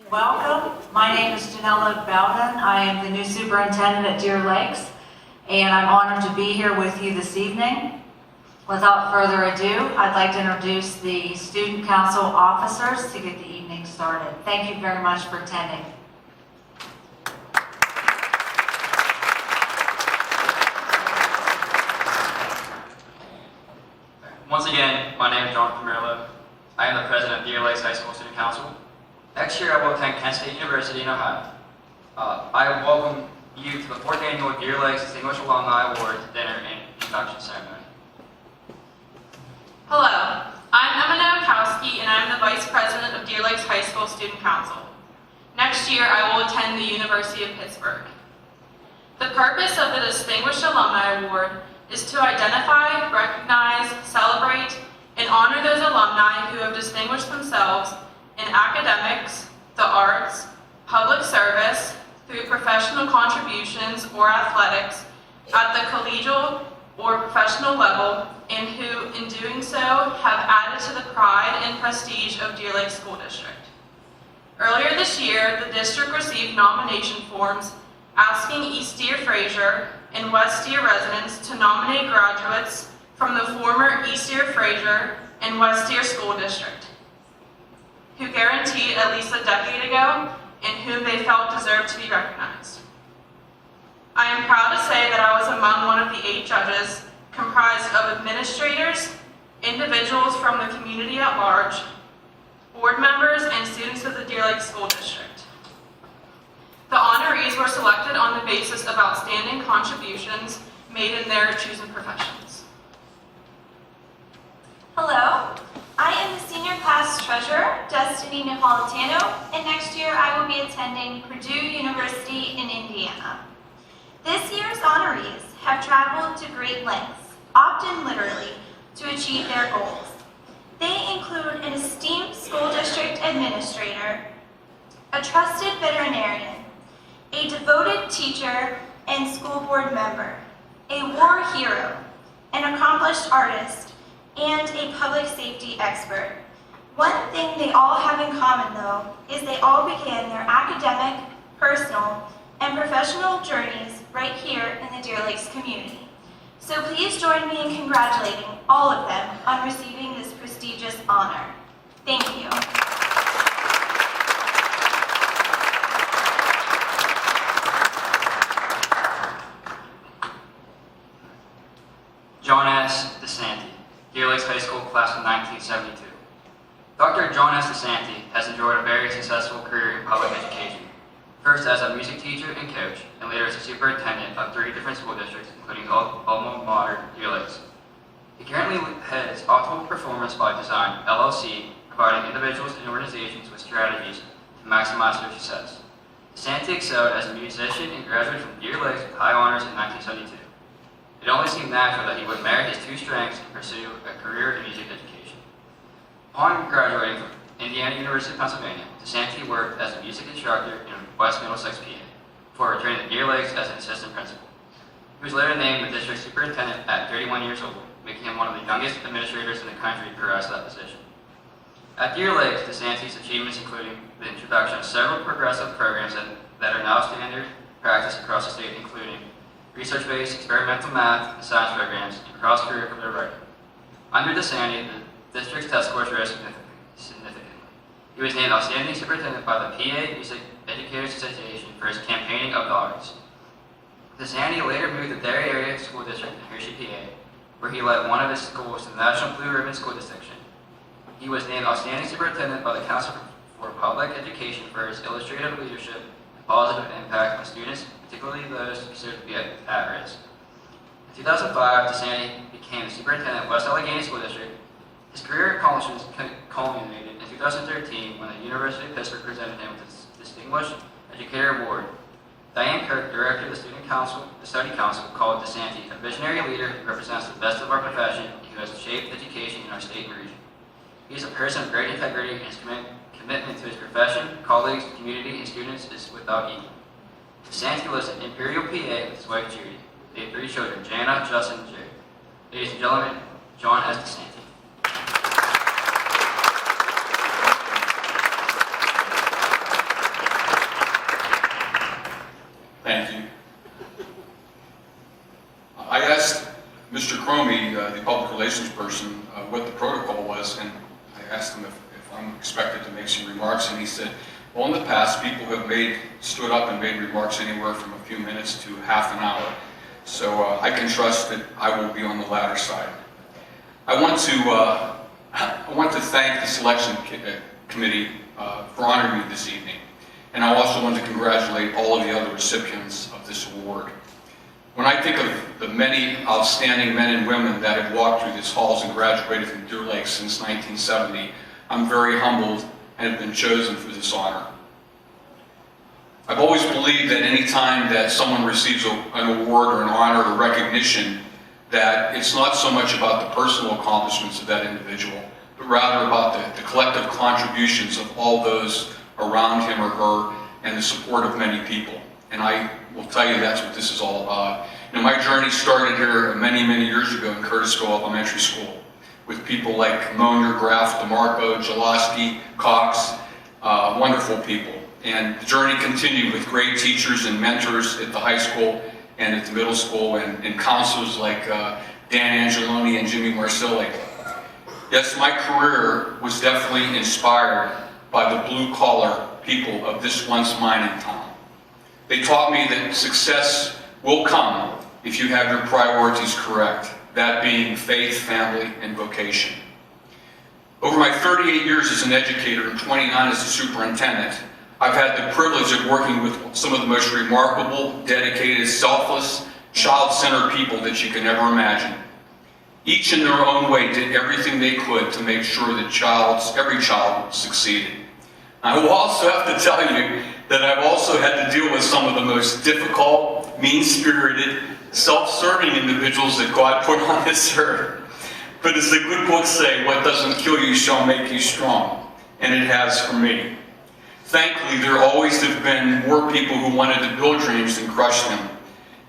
Welcome. My name is Janella Bowden. I am the new superintendent at Deer Lakes, and I'm honored to be here with you this evening. Without further ado, I'd like to introduce the student council officers to get the evening started. Thank you very much for attending. Once again, my name is Jonathan Merlo. I am the president of Deer Lakes High School Student Council. Next year, I will attend Kent State University in Ohio. I welcome you to the 4th Annual Deer Lakes Distinguished Alumni Awards Dinner and Induction Ceremony. Hello, I'm Emma Nowakowski, and I'm the Vice President of Deer Lakes High School Student Council. Next year, I will attend the University of Pittsburgh. The purpose of the Distinguished Alumni Award is to identify, recognize, celebrate, and honor those alumni who have distinguished themselves in academics, the arts, public service, through professional contributions or athletics at the collegial or professional level, and who, in doing so, have added to the pride and prestige of Deer Lake School District. Earlier this year, the district received nomination forms asking East Deer Fraser and West Deer residents to nominate graduates from the former East Deer Fraser and West Deer School District, who guaranteed at least a decade ago and whom they felt deserved to be recognized. I am proud to say that I was among one of the 8 judges, comprised of administrators, individuals from the community at large, board members, and students of the Deer Lake School District. The honorees were selected on the basis of outstanding contributions made in their chosen professions. Hello, I am the senior class treasurer, Destiny Napolitano, and next year I will be attending Purdue University in Indiana. This year's honorees have traveled to great lengths, often literally, to achieve their goals. They include an esteemed school district administrator, a trusted veterinarian, a devoted teacher and school board member, a war hero, an accomplished artist, and a public safety expert. One thing they all have in common, though, is they all began their academic, personal, and professional journeys right here in the Deer Lakes community. So please join me in congratulating all of them on receiving this prestigious honor. Thank you. John S. DiSanti, Deer Lakes High School class of 1972. Dr. John S. DiSanti has enjoyed a very successful career in public education, first as a music teacher and coach, and later as a superintendent of 3 different school districts, including alma mater Deer Lakes. He currently heads Optimal Performance by Design, LLC, providing individuals and organizations with strategies to maximize their success. DiSanti excelled as a musician and graduated from Deer Lakes with high honors in 1972. It only seemed natural that he would marry his 2 strengths and pursue a career in music education. Upon graduating from Indiana University of Pennsylvania, DiSanti worked as a music instructor in West Middlesex, PA, before returning to Deer Lakes as an assistant principal. He was later named the district superintendent at 31 years old, making him one of the youngest administrators in the country to progress to that position. At Deer Lakes, DiSanti's achievements including the introduction of several progressive programs that are now standard practice across the state, including research-based experimental math and science programs, and cross-curricular writing. Under DiSanti, the district's test scores rose significantly. He was named Outstanding Superintendent by the PA Music Educators Association for his campaigning of the arts. DiSanti later moved to Derry Area School District in Hershey, PA, where he led one of his schools to the National Blue Ribbon School Distinction. He was named Outstanding Superintendent by the Council for Public Education for his illustrative leadership and positive impact on students, particularly those considered to be at risk. In 2005, DiSanti became the superintendent of West Allegheny School District. His career accomplishments culminated in 2013 when the University of Pittsburgh presented him with the Distinguished Educator Award. Diane Kirk, director of the Study Council, called DiSanti a visionary leader who represents the best of our profession and who has shaped education in our state and region. He is a person of great integrity, and his commitment to his profession, colleagues, community, and students is without equal. DiSanti lives in Imperial, PA with his wife Judy. They have 3 children, Jana, Justin, and Jerry. Ladies and gentlemen, John S. DiSanti. Thank you. I asked Mr. Cromie, the public relations person, what the protocol was, and I asked him if I'm expected to make some remarks, and he said, well, in the past, people have stood up and made remarks anywhere from a few minutes to half an hour. So I can trust that I will be on the latter side. I want to thank the selection committee for honoring me this evening. And I also want to congratulate all of the other recipients of this award. When I think of the many outstanding men and women that have walked through these halls and graduated from Deer Lake since 1970, I'm very humbled and have been chosen for this honor. I've always believed that any time that someone receives an award or an honor or recognition, that it's not so much about the personal accomplishments of that individual, but rather about the collective contributions of all those around him or her and the support of many people. And I will tell you that's what this is all about. You know, my journey started here many, many years ago in Curtisville Elementary School with people like Moner, Graff, DeMarco, Jaloski, Cox, wonderful people. And the journey continued with great teachers and mentors at the high school and at the middle school and counselors like Dan Angeloni and Jimmy Marcelli. Yes, my career was definitely inspired by the blue-collar people of this once mining town. They taught me that success will come if you have your priorities correct, that being faith, family, and vocation. Over my 38 years as an educator and 29 as a superintendent, I've had the privilege of working with some of the most remarkable, dedicated, selfless, child-centered people that you can ever imagine. Each in their own way did everything they could to make sure that every child succeeded. I will also have to tell you that I've also had to deal with some of the most difficult, mean-spirited, self-serving individuals that God put on this earth. But as the good books say, what doesn't kill you shall make you strong. And it has for me. Thankfully, there always have been more people who wanted to build dreams than crush them.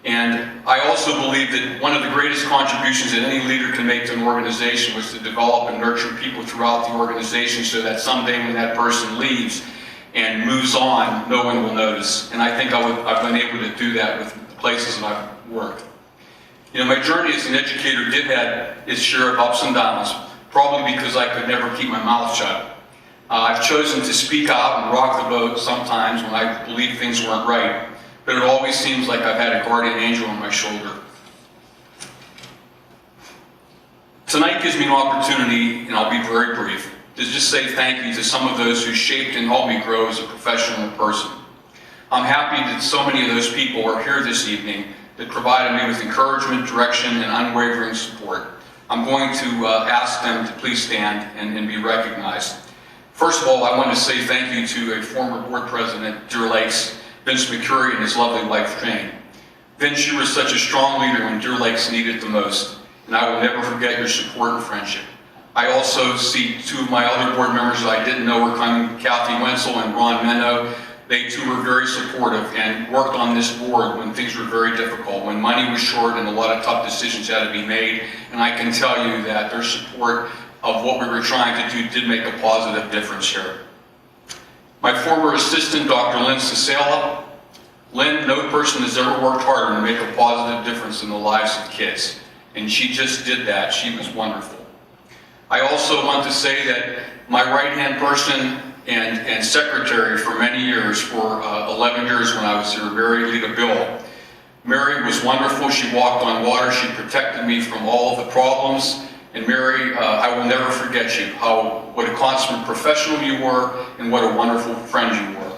And I also believe that one of the greatest contributions that any leader can make to an organization was to develop and nurture people throughout the organization so that someday when that person leaves and moves on, no one will notice. And I think I've been able to do that with the places that I've worked. You know, my journey as an educator did have its share of ups and downs, probably because I could never keep my mouth shut. I've chosen to speak out and rock the boat sometimes when I believe things weren't right, but it always seems like I've had a guardian angel on my shoulder. Tonight gives me an opportunity, and I'll be very brief, to just say thank you to some of those who shaped and helped me grow as a professional and person. I'm happy that so many of those people are here this evening that provided me with encouragement, direction, and unwavering support. I'm going to ask them to please stand and be recognized. First of all, I want to say thank you to a former board president at Deer Lakes, Vince McCurry, and his lovely wife, Jane. Vince, you were such a strong leader when Deer Lakes needed it the most, and I will never forget your support and friendship. I also see two of my other board members that I didn't know were coming, Kathy Wenzel and Ron Menno. They too were very supportive and worked on this board when things were very difficult, when money was short and a lot of tough decisions had to be made. And I can tell you that their support of what we were trying to do did make a positive difference here. My former assistant, Dr. Lynn Cicella. Lynn, no person has ever worked harder to make a positive difference in the lives of kids. And she just did that. She was wonderful. I also want to say that my right-hand person and secretary for many years, for 11 years when I was here, Mary Lita Bill. Mary was wonderful. She walked on water. She protected me from all of the problems. And Mary, I will never forget you, what a consummate professional you were and what a wonderful friend you were.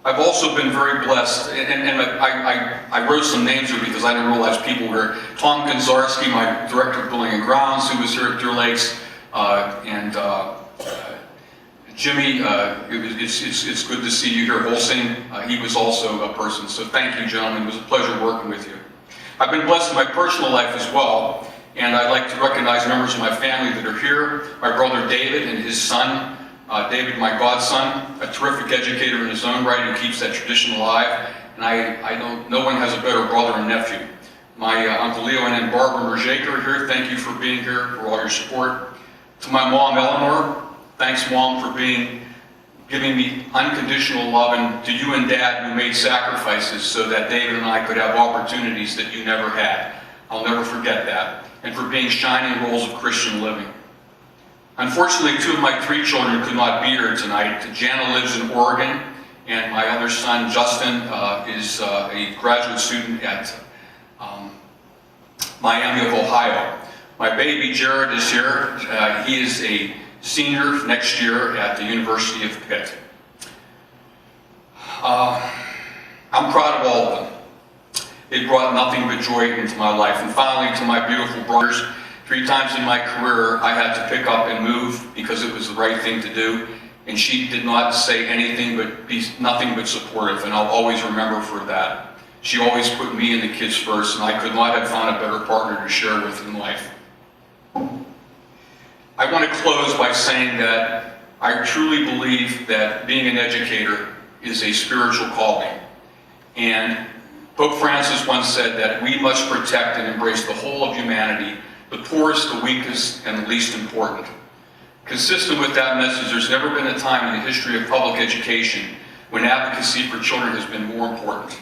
I've also been very blessed, and I wrote some names here because I didn't realize people were Tom Gonzarski, my director of building and grounds, who was here at Deer Lakes, and Jimmy, it's good to see you here. Holsing, he was also a person, so thank you, gentlemen. It was a pleasure working with you. I've been blessed in my personal life as well, and I'd like to recognize members of my family that are here. My brother David and his son, David, my godson, a terrific educator in his own right who keeps that tradition alive, and I know no one has a better brother and nephew. My Uncle Leo and Aunt Barbara Merjaker are here. Thank you for being here, for all your support. To my mom, Eleanor, thanks, Mom, for being giving me unconditional love, and to you and Dad who made sacrifices so that David and I could have opportunities that you never had. I'll never forget that. And for being shining roles of Christian living. Unfortunately, 2 of my 3 children could not be here tonight. Jana lives in Oregon, and my other son, Justin, is a graduate student at Miami of Ohio. My baby, Jared, is here. He is a senior next year at the University of Pitt. I'm proud of all of them. They brought nothing but joy into my life. And finally, to my beautiful brothers, 3 times in my career, I had to pick up and move because it was the right thing to do. And she did not say anything but be nothing but supportive, and I'll always remember for that. She always put me and the kids first, and I could not have found a better partner to share with in life. I want to close by saying that I truly believe that being an educator is a spiritual calling. And Pope Francis once said that we must protect and embrace the whole of humanity, the poorest, the weakest, and the least important. Consistent with that message, there's never been a time in the history of public education when advocacy for children has been more important.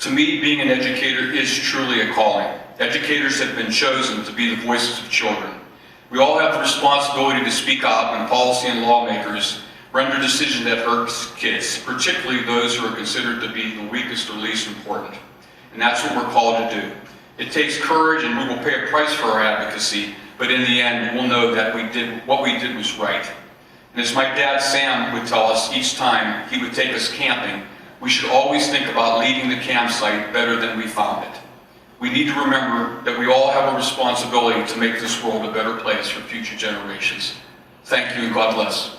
To me, being an educator is truly a calling. Educators have been chosen to be the voices of children. We all have the responsibility to speak out when policy and lawmakers render decisions that hurt kids, particularly those who are considered to be the weakest or least important. And that's what we're called to do. It takes courage, and we will pay a price for our advocacy, but in the end, we'll know that what we did was right. And as my dad, Sam, would tell us each time he would take us camping, we should always think about leaving the campsite better than we found it. We need to remember that we all have a responsibility to make this world a better place for future generations. Thank you, and God bless.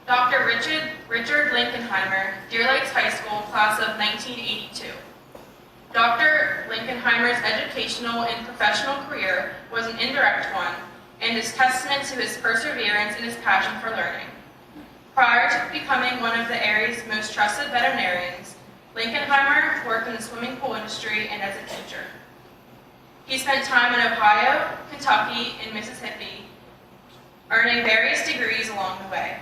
Dr. Richard Linkenheimer, Deer Lakes High School, class of 1982. Dr. Linkenheimer's educational and professional career was an indirect one, and is testament to his perseverance and his passion for learning. Prior to becoming one of the area's most trusted veterinarians, Linkenheimer worked in the swimming pool industry and as a teacher. He spent time in Ohio, Kentucky, and Mississippi, earning various degrees along the way.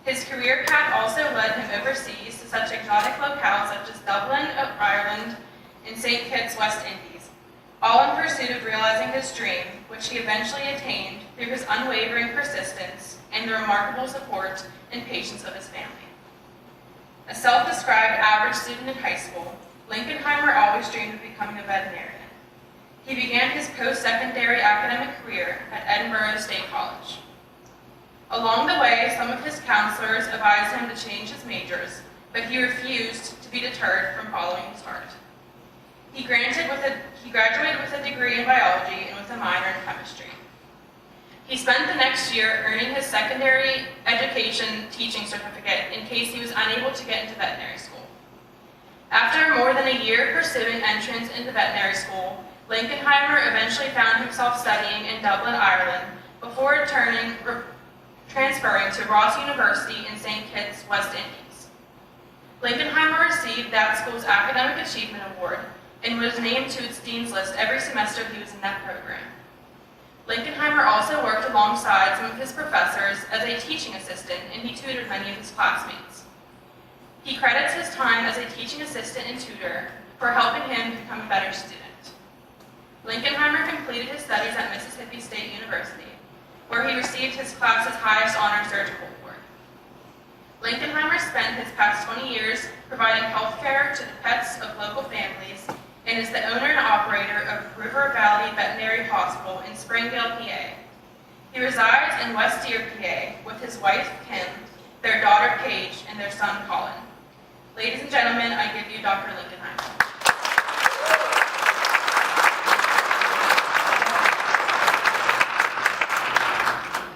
His career path also led him overseas to such exotic locales such as Dublin, Ireland, and St. Kitts, West Indies, all in pursuit of realizing his dream, which he eventually attained through his unwavering persistence and the remarkable support and patience of his family. A self-described average student in high school, Linkenheimer always dreamed of becoming a veterinarian. He began his post-secondary academic career at Edinburgh State College. Along the way, some of his counselors advised him to change his majors, but he refused to be deterred from following his heart. He graduated with a degree in biology and with a minor in chemistry. He spent the next year earning his secondary education teaching certificate in case he was unable to get into veterinary school. After more than a year pursuing entrance into veterinary school, Linkenheimer eventually found himself studying in Dublin, Ireland, before transferring to Ross University in St. Kitts, West Indies. Linkenheimer received that school's Academic Achievement Award and was named to its dean's list every semester he was in that program. Linkenheimer also worked alongside some of his professors as a teaching assistant, and he tutored many of his classmates. He credits his time as a teaching assistant and tutor for helping him become a better student. Linkenheimer completed his studies at Mississippi State University, where he received his class's highest honor surgical award. Linkenheimer spent his past 20 years providing health care to the pets of local families and is the owner and operator of River Valley Veterinary Hospital in Springdale, PA. He resides in West Deer, PA, with his wife, Kim, their daughter, Paige, and their son, Colin. Ladies and gentlemen, I give you Dr. Linkenheimer.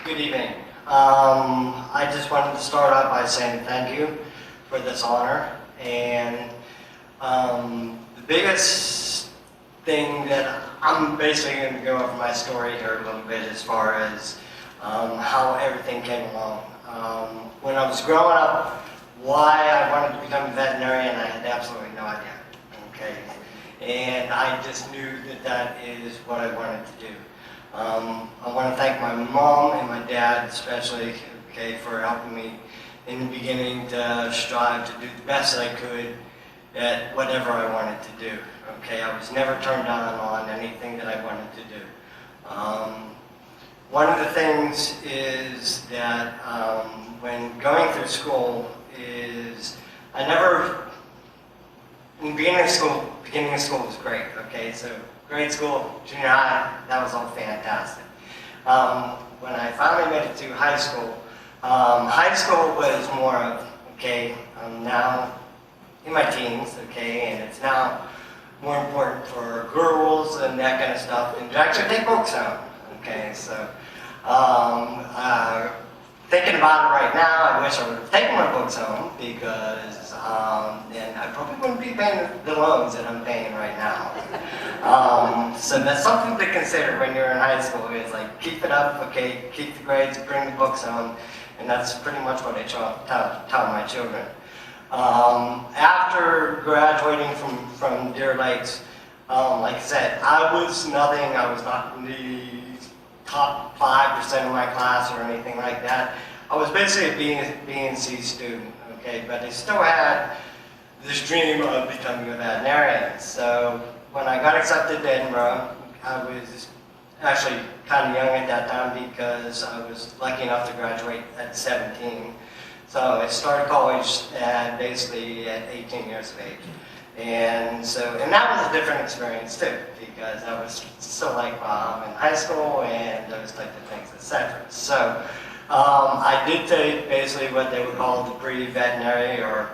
Good evening. I just wanted to start out by saying thank you for this honor. And the biggest thing that I'm basically going to go over my story here a little bit as far as how everything came along. When I was growing up, why I wanted to become a veterinarian, I had absolutely no idea. okay? And I just knew that that is what I wanted to do. I want to thank my mom and my dad especially, okay, for helping me in the beginning to strive to do the best I could at whatever I wanted to do. Okay, I was never turned down on anything that I wanted to do. One of the things is that when going through school is in beginning of school was great. Okay, so grade school, junior high, that was all fantastic. When I finally made it to high school was more of, okay, I'm now in my teens, okay, and it's now more important for girls and that kind of stuff, and to actually take books home, okay, so thinking about it right now, I wish I would have taken my books home, because then I probably wouldn't be paying the loans that I'm paying right now. So that's something to consider when you're in high school, is like, keep it up, okay, keep the grades, bring the books home, and that's pretty much what I tell my children. After graduating from Deer Lakes, like I said, I was nothing. I was not in the top 5% of my class or anything like that. I was basically a B and C student, okay, but I still had this dream of becoming a veterinarian. So when I got accepted to Edinburgh, I was actually kind of young at that time, because I was lucky enough to graduate at 17. So I started college basically at 18 years of age. And that was a different experience too, because I was still like in high school and those type of things, etc. So I did take basically what they would call the pre-veterinary or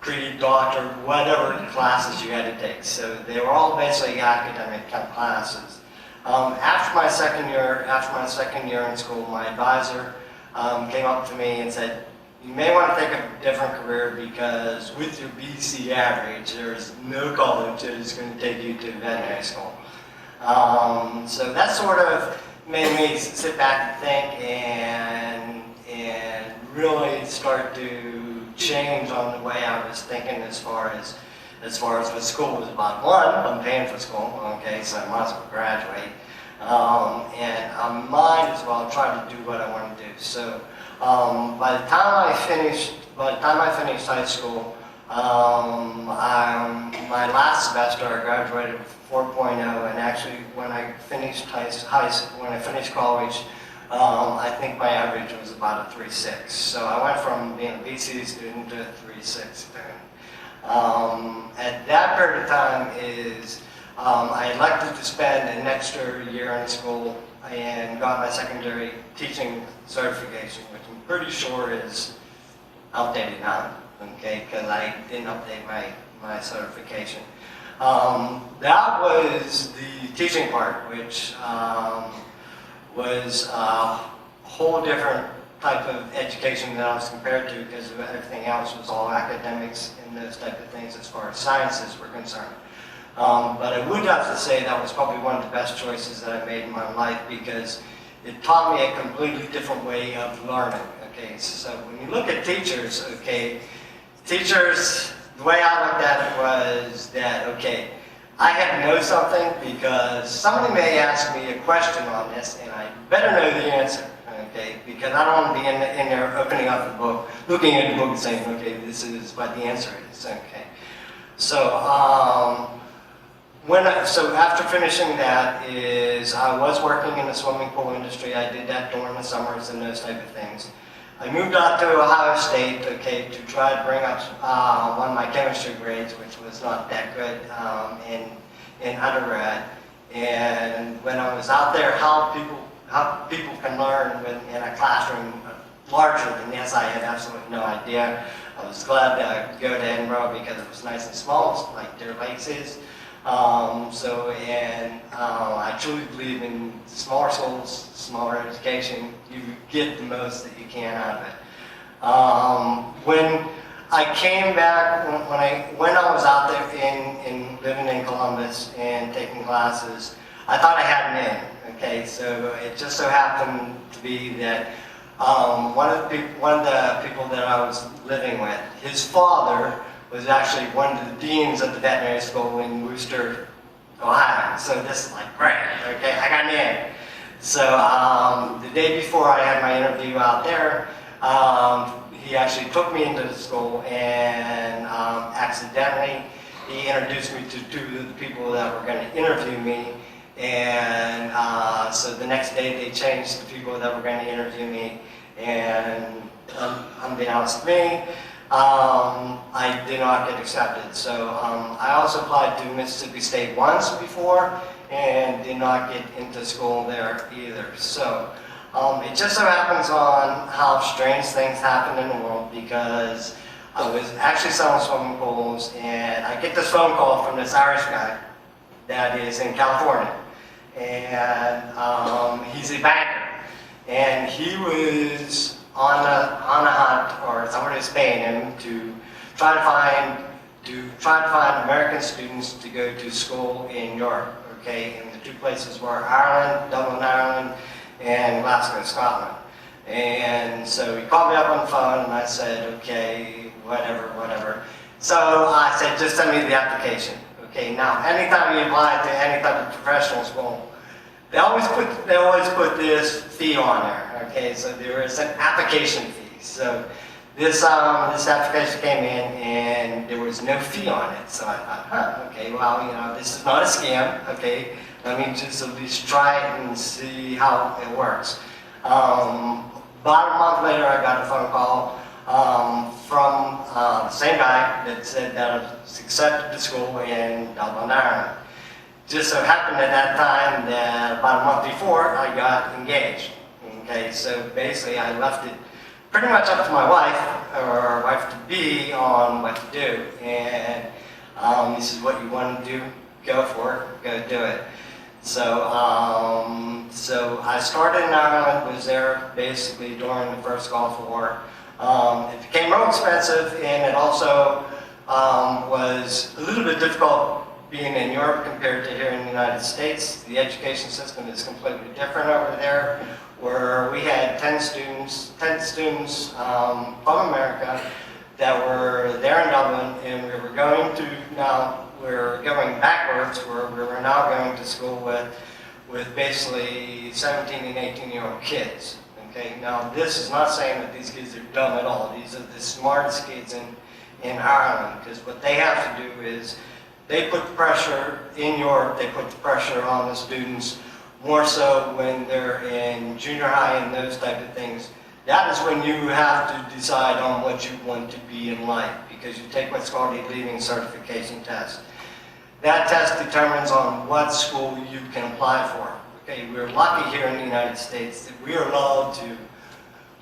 pre-doctor, whatever classes you had to take. So they were all basically academic kind of classes. After my second year in school, my advisor came up to me and said, "You may want to take a different career, because with your BC average, there's no college that is going to take you to veterinary school." So that sort of made me sit back and think and really start to change on the way I was thinking as far as what school was about. One, I'm paying for school, okay, so I might as well graduate. And I might as well try to do what I want to do. So by the time I finished high school, my last semester I graduated with 4.0, and actually when I finished college, I think my average was about a 3.6. So I went from being a BC student to a 3.6 student. At that period of time I elected to spend an extra year in school and got my secondary teaching certification, which I'm pretty sure is outdated now, okay, because I didn't update my certification. That was the teaching part, which was a whole different type of education that I was compared to, because everything else was all academics and those type of things as far as sciences were concerned. But I would have to say that was probably one of the best choices that I made in my life, because it taught me a completely different way of learning. Okay, so when you look at teachers, okay, the way I looked at it was that, okay, I had to know something, because somebody may ask me a question on this, and I better know the answer, okay, because I don't want to be in there opening up the book, looking at the book and saying, okay, this is what the answer is, okay. So, after finishing that I was working in the swimming pool industry. I did that during the summers and those type of things. I moved out to Ohio State, okay, to try to bring up one of my chemistry grades, which was not that good in undergrad. And when I was out there, how people can learn in a classroom larger than this, I had absolutely no idea. I was glad to go to Edinburgh because it was nice and small, like Deer Lakes is. I truly believe in smaller schools, smaller education. You get the most that you can out of it. When I came back, when I was out there in living in Columbus and taking classes, I thought I had an in. Okay, so it just so happened to be that one of the people that I was living with, his father was actually one of the deans of the veterinary school in Worcester, Ohio. So this is like, great, okay, I got an in. So the day before I had my interview out there, he actually took me into the school and accidentally he introduced me to two of the people that were going to interview me. And so the next day they changed the people that were going to interview me. And unbeknownst to me, I did not get accepted. So I also applied to Mississippi State once before and did not get into school there either. So it just so happens on how strange things happen in the world, because I was actually selling swimming pools and I get this phone call from this Irish guy that is in California. And he's a banker. And he was on a hunt, or somebody was paying him to try to find American students to go to school in Europe. Okay, and the two places were Ireland, Dublin, Ireland, and Glasgow, Scotland. And so he called me up on the phone, and I said, okay, whatever. So I said, just send me the application. Okay, now anytime you apply to any type of professional school, they always put this fee on there. Okay, so there is an application fee. So this application came in and there was no fee on it. So I thought, okay, well, this is not a scam. Okay, let me just at least try it and see how it works. About a month later, I got a phone call from the same guy that said that I was accepted to school in Dublin, Ireland. Just so happened at that time that about a month before, I got engaged. Okay, so basically I left it pretty much up to my wife, or wife-to-be, on what to do. And this is what you want to do, go for it, go do it. So, so I started in Ireland, was there basically during the first Gulf War. It became real expensive, and it also was a little bit difficult being in Europe compared to here in the United States. The education system is completely different over there, where we had 10 students from America that were there in Dublin, and we're going backwards, where we were now going to school with basically 17 and 18-year-old kids. Okay, now this is not saying that these kids are dumb at all. These are the smartest kids in Ireland, because what they have to do is they put the pressure in Europe, they put the pressure on the students more so when they're in junior high and those type of things. That is when you have to decide on what you want to be in life, because you take what's called a leaving certification test. That test determines on what school you can apply for. Okay, we're lucky here in the United States that we are allowed to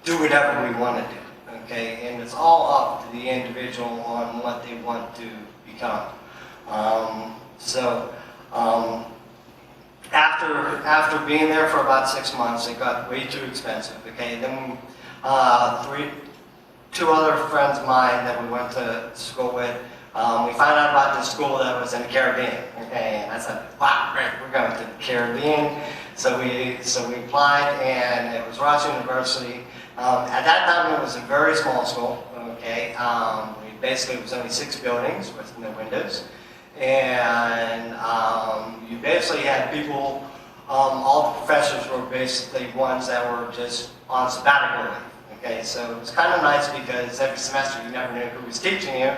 do whatever we want to do. Okay, and it's all up to the individual on what they want to become. After being there for about 6 months, it got way too expensive. Okay, then two other friends of mine that we went to school with, we found out about this school that was in the Caribbean. Okay, and I said, wow, great, we're going to the Caribbean. So we applied, and it was Ross University. At that time, it was a very small school. Okay, basically it was only 6 buildings with no windows. And you basically had people, all the professors were basically ones that were just on sabbatical leave. Okay, so it was kind of nice because every semester you never knew who was teaching you,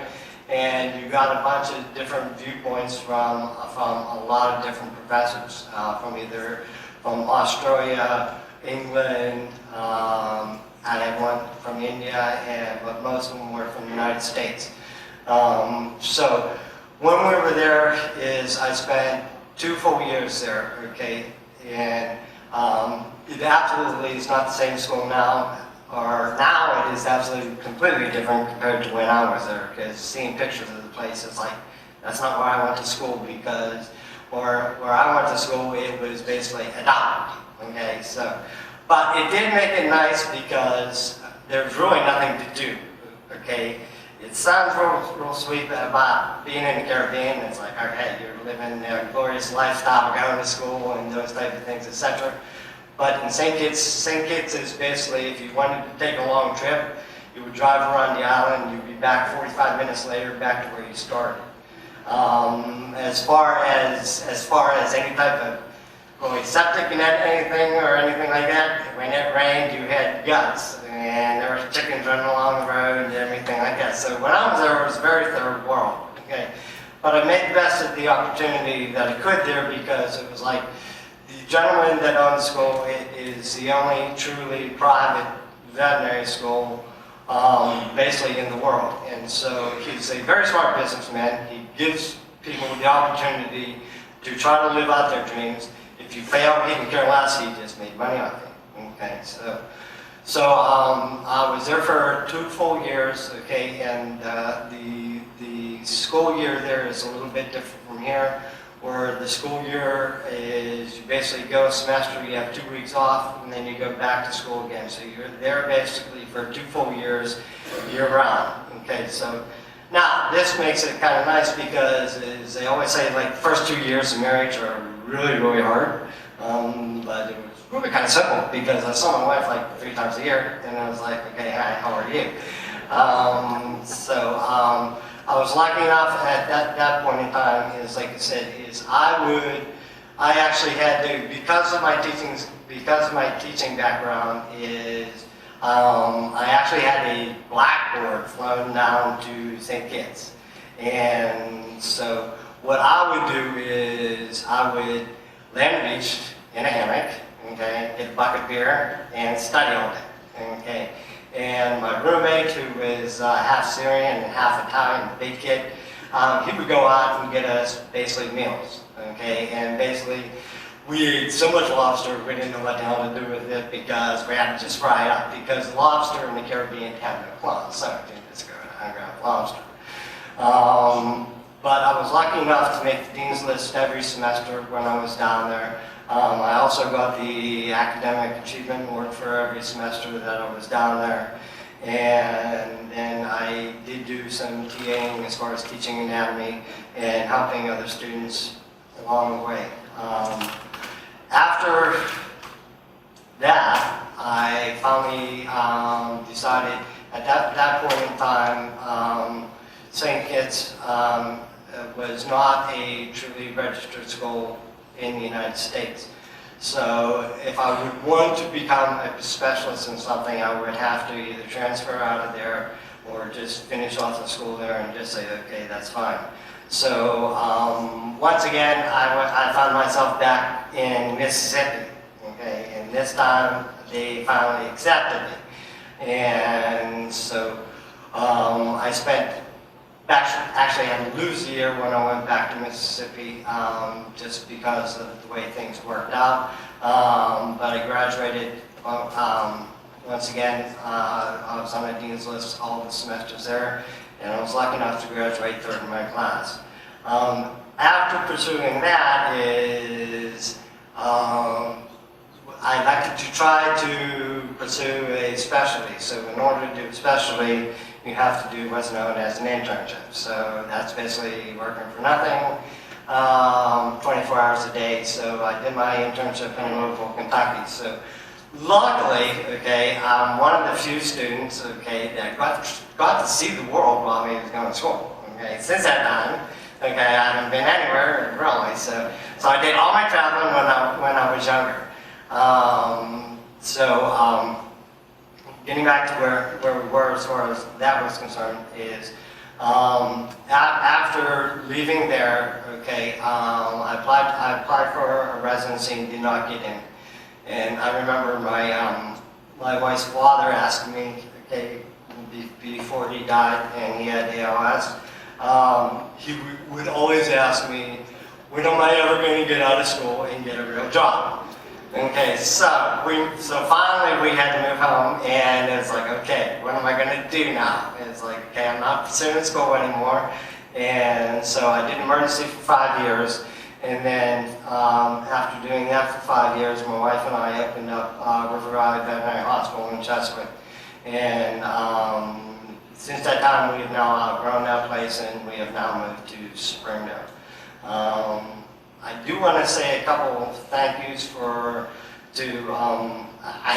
and you got a bunch of different viewpoints from a lot of different professors, from Australia, England. I had one from India, but most of them were from the United States. So when we were there, I spent 2 full years there, okay, and it absolutely is not the same school now, or now it is absolutely completely different compared to when I was there, because seeing pictures of the place, it's like, that's not where I went to school, because where I went to school, it was basically adopted, okay, so, but it did make it nice because there's really nothing to do, okay. It sounds real sweet about being in the Caribbean. It's like, okay, you're living a glorious lifestyle, going to school and those type of things, etc. But in St. Kitts is basically, if you wanted to take a long trip, You would drive around the island, you'd be back 45 minutes later, back to where you started. As far as any type of going septic and anything or anything like that, when it rained, you had guts, and there was chickens running along the road and everything like that. So when I was there, it was very third world. Okay, but I made the best of the opportunity that I could there, because it was like the gentleman that owned the school, it is the only truly private veterinary school basically in the world. And so he's a very smart businessman. He gives people the opportunity to try to live out their dreams. If you fail, he can care less. He just made money off it. Okay, so I was there for 2 full years. Okay, and the school year there is a little bit different from here, where the school year is you basically go a semester, you have 2 weeks off, and then you go back to school again. So you're there basically for 2 full years, year round. Okay, so now this makes it kind of nice, because as they always say, like the first 2 years of marriage are really, really hard. But it was really kind of simple, because I saw my wife like 3 times a year, and I was like, okay, hi, how are you? I was lucky enough at that point in time, is like I said, I actually had to, because of my teaching background, I actually had a blackboard flown down to St. Kitts. And so what I would do is I would lay on the beach in a hammock, okay, get a bucket of beer, and study all day, okay. And my roommate, who was half Syrian and half Italian, big kid, he would go out and get us basically meals, okay. And basically, we ate so much lobster, we didn't know what the hell to do with it, because we had to just fry it up, because lobster in the Caribbean have no claws, so we didn't just go and hunt around lobster. But I was lucky enough to make the Dean's List every semester when I was down there. I also got the Academic Achievement Award for every semester that I was down there. And then I did do some TAing as far as teaching anatomy and helping other students along the way. After that, I finally decided at that point in time, St. Kitts was not a truly registered school in the United States. So if I would want to become a specialist in something, I would have to either transfer out of there or just finish off the school there and just say, okay, that's fine. So once again, I found myself back in Mississippi, okay, and this time they finally accepted me. And so I spent, actually I had to lose a year when I went back to Mississippi, just because of the way things worked out. But I graduated, once again, I was on the Dean's List all the semesters there, and I was lucky enough to graduate 3rd in my class. After pursuing that is, I elected to try to pursue a specialty. So in order to do a specialty, you have to do what's known as an internship. So that's basically working for nothing, 24 hours a day. So I did my internship in Louisville, Kentucky. So luckily, okay, I'm one of the few students, okay, that got to see the world while I was going to school. Okay, since that time, okay, I haven't been anywhere really. So I did all my traveling when I was younger. Getting back to where we were as far as that was concerned is, after leaving there, okay, I applied for a residency and did not get in. And I remember my wife's father asked me, okay, before he died and he had ALS, he would always ask me, when am I ever going to get out of school and get a real job? Okay, so finally we had to move home, and it's like, okay, what am I going to do now? And it's like, okay, I'm not pursuing school anymore, and so I did emergency for 5 years, and then after doing that for 5 years, my wife and I opened up River Valley Veterinary Hospital in Chesapeake, and since that time we have now outgrown that place, and we have now moved to Springdale. I do want to say a couple of thank yous I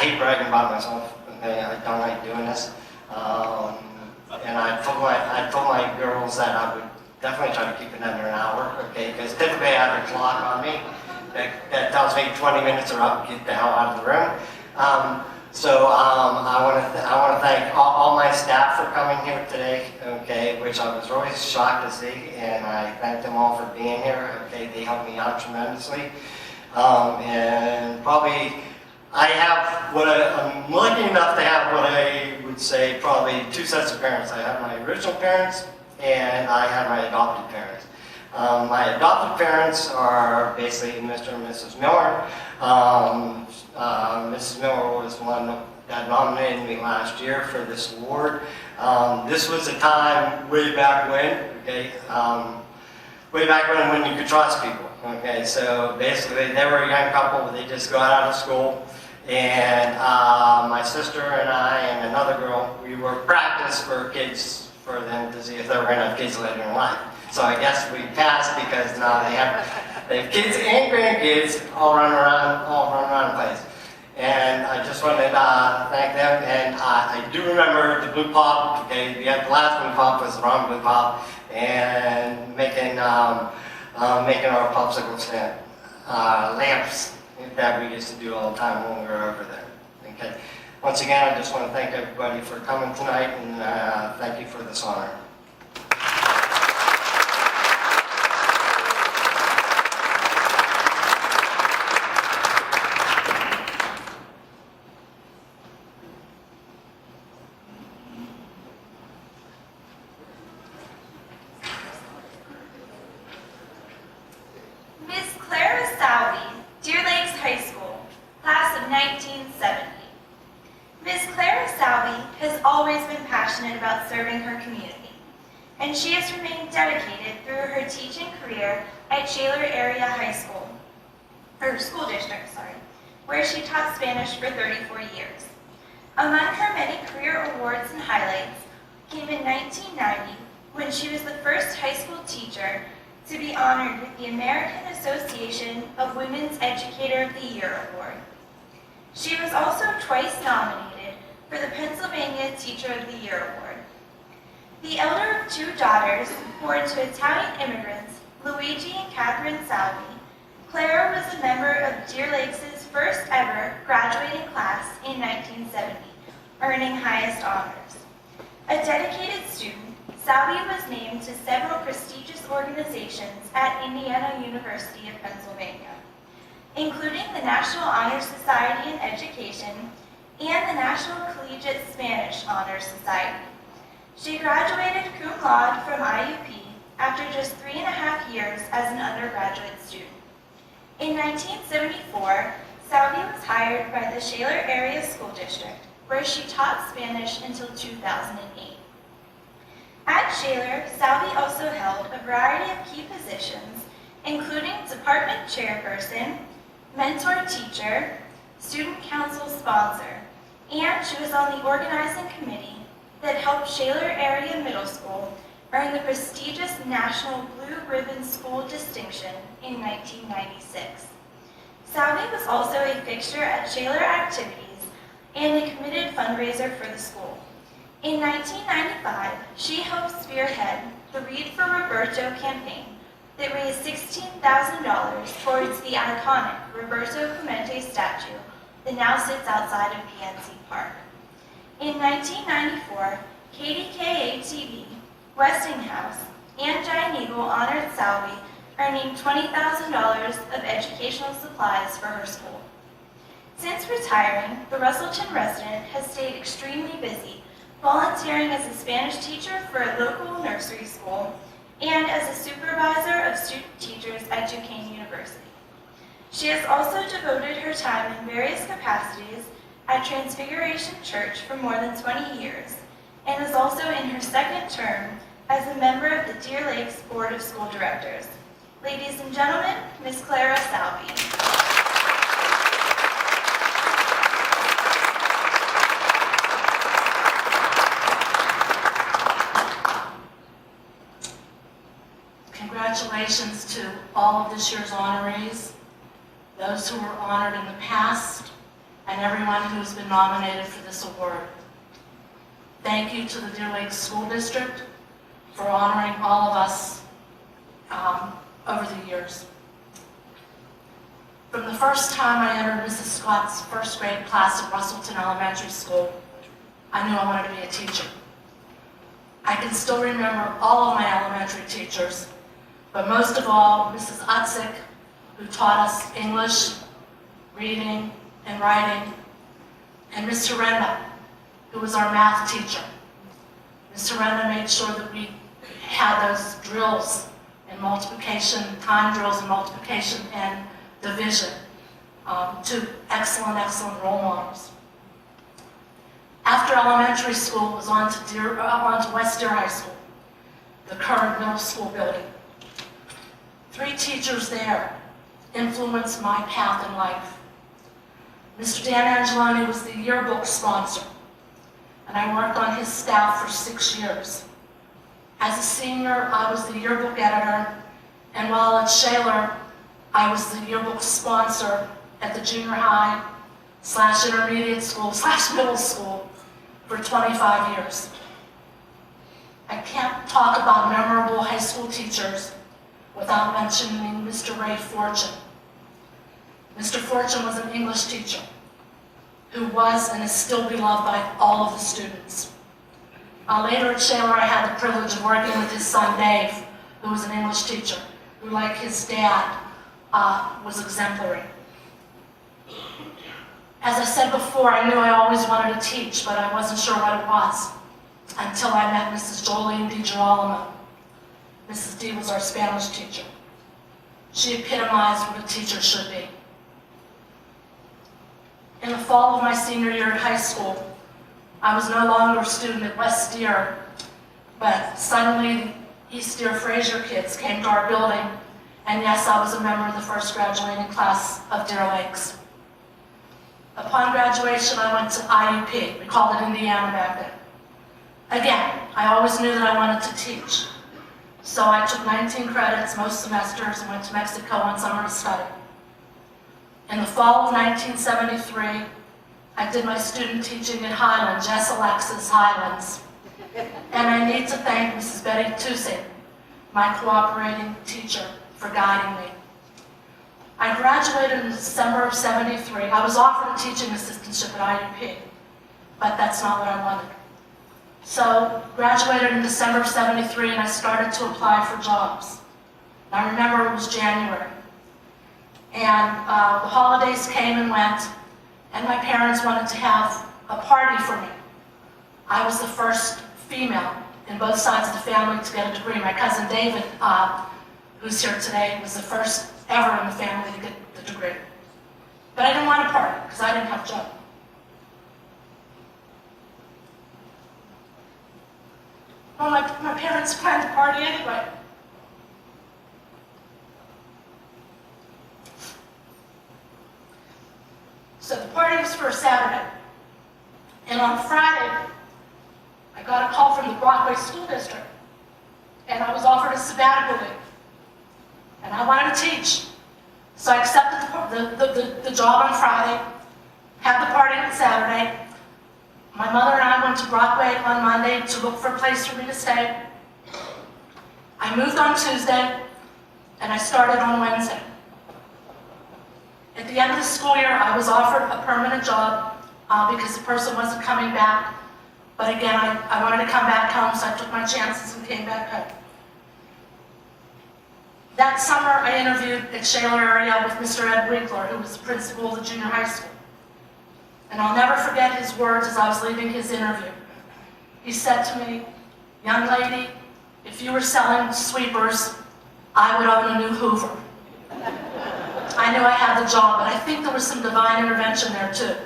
hate bragging about myself, okay, I don't like doing this, And I told my girls that I would definitely try to keep it under an hour, okay? Because typically I have a clock on me that tells me 20 minutes are up, get the hell out of the room. I want to thank all my staff for coming here today, okay, which I was really shocked to see, and I thank them all for being here, okay, they helped me out tremendously. And probably I'm lucky enough to have what I would say probably two sets of parents. I have my original parents and I have my adopted parents. My adopted parents are basically Mr. and Mrs. Miller. Mrs. Miller was one that nominated me last year for this award. This was a time way back when, okay, way back when you could trust people. Okay, so basically they were a young couple, they just got out of school, and my sister and I and another girl, we were practice for kids, for them to see if they were going to have kids later in life. So I guess we passed because now they have kids and grandkids all run around the place. And I just wanted to thank them, and I do remember the blue pop, okay, the last blue pop was the wrong blue pop, and making our popsicle stand lamps that we used to do all the time when we were over there. Okay. Once again, I just want to thank everybody for coming tonight, and thank you for this honor. Miss Clara Salvi, Deer Lakes High School, class of 1970. Miss Clara Salvi has always been passionate about serving her community, and she has remained dedicated through her teaching career at Shaler Area High School, or School District, where she taught Spanish for 34 years. Among her many career awards and highlights came in 1990, when she was the first high school teacher to be honored with the American Association of Women's Educator of the Year Award. She was also twice nominated for the Pennsylvania Teacher of the Year Award. The elder of two daughters born to Italian immigrants, Luigi and Catherine Salvi, Clara was a member of Deer Lakes' first ever graduating class in 1970, earning highest honors. A dedicated student, Salvi was named to several prestigious organizations at Indiana University of Pennsylvania, including the National Honor Society in Education and the National Collegiate Spanish Honor Society. She graduated cum laude from IUP after just 3.5 years as an undergraduate student. In 1974, Salvi was hired by the Shaler Area School District, where she taught Spanish until 2008. At Shaler, Salvi also held a variety of key positions, including department chairperson, mentor teacher, student council sponsor, and she was on the organizing committee that helped Shaler Area Middle School earn the prestigious National Blue Ribbon School distinction in 1996. Salvi was also a fixture at Shaler activities and a committed fundraiser for the school. In 1995, she helped spearhead the Read for Roberto campaign that raised $16,000 towards the iconic Roberto Clemente statue that now sits outside of PNC Park. In 1994, KDKA-TV, Westinghouse, and Giant Eagle honored Salvi, earning $20,000 of educational supplies for her school. Since retiring, the Russellton resident has stayed extremely busy, volunteering as a Spanish teacher for a local nursery school and as a supervisor of student teachers at Duquesne University. She has also devoted her time in various capacities at Transfiguration Church for more than 20 years and is also in her second term as a member of the Deer Lakes Board of School Directors. Ladies and gentlemen, Miss Clara Salvi. Congratulations to all of this year's honorees, those who were honored in the past, and everyone who's been nominated for this award. thank you to the Deer Lake School District for honoring all of us over the years. From the first time I entered Mrs. Scott's first grade class at Russellton Elementary School, I knew I wanted to be a teacher. I can still remember all of my elementary teachers, but most of all, Mrs. Utzik, who taught us English, reading, and writing, and Miss Horrenda, who was our math teacher. Miss Horrenda made sure that we had those drills and multiplication, time drills and multiplication and division, two excellent role models. After elementary school, was on to West Deer High School, the current middle school building. 3 teachers there influenced my path in life. Mr. Dan Angeloni was the yearbook sponsor, and I worked on his staff for 6 years. As a senior, I was the yearbook editor, and while at Shaler, I was the yearbook sponsor at the junior high / intermediate school / middle school for 25 years. I can't talk about memorable high school teachers without mentioning Mr. Ray Fortune. Mr. Fortune was an English teacher who was and is still beloved by all of the students. Later at Shaler, I had the privilege of working with his son Dave, who was an English teacher, who, like his dad, was exemplary. As I said before, I knew I always wanted to teach, but I wasn't sure what it was until I met Mrs. Jolene DiGirolamo. Mrs. D was our Spanish teacher. She epitomized what a teacher should be. In the fall of my senior year at high school, I was no longer a student at West Deer, but suddenly East Deer Fraser kids came to our building, and yes, I was a member of the first graduating class of Deer Lakes. Upon graduation, I went to IUP. We called it Indiana back then. Again, I always knew that I wanted to teach. So I took 19 credits most semesters and went to Mexico one summer to study. In the fall of 1973, I did my student teaching at Highlands, yes, Alexis, Highlands. And I need to thank Mrs. Betty Tusing, my cooperating teacher, for guiding me. I graduated in December of '73. I was offered a teaching assistantship at IUP, but that's not what I wanted. So, graduated in December of '73, and I started to apply for jobs. And I remember it was January. And the holidays came and went, and my parents wanted to have a party for me. I was the first female in both sides of the family to get a degree. My cousin David, who's here today, was the first ever in the family to get the degree. But I didn't want a party because I didn't have a job. Well, my parents planned a party anyway. So the party was for a Saturday. And on Friday, I got a call from the Broadway School District. And I was offered a sabbatical leave. And I wanted to teach. So I accepted the job on Friday, had the party on Saturday. My mother and I went to Broadway on Monday to look for a place for me to stay. I moved on Tuesday, and I started on Wednesday. At the end of the school year, I was offered a permanent job because the person wasn't coming back. But again, I wanted to come back home, so I took my chances and came back home. That summer, I interviewed at Shaler area with Mr. Ed Winkler, who was the principal of the junior high school. And I'll never forget his words as I was leaving his interview. He said to me, "Young lady, if you were selling sweepers, I would own a new Hoover." I knew I had the job, but I think there was some divine intervention there too.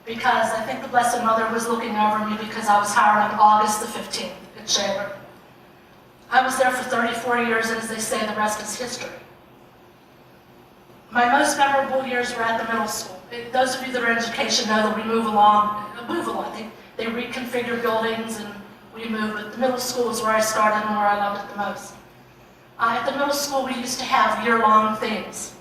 Because I think the Blessed Mother was looking over me because I was hired on August the 15th at Shaler. I was there for 34 years, and as they say, the rest is history. My most memorable years were at the middle school. Those of you that are in education know that we move along. They reconfigure buildings and we move, but the middle school is where I started and where I loved it the most. At the middle school, we used to have year-long themes.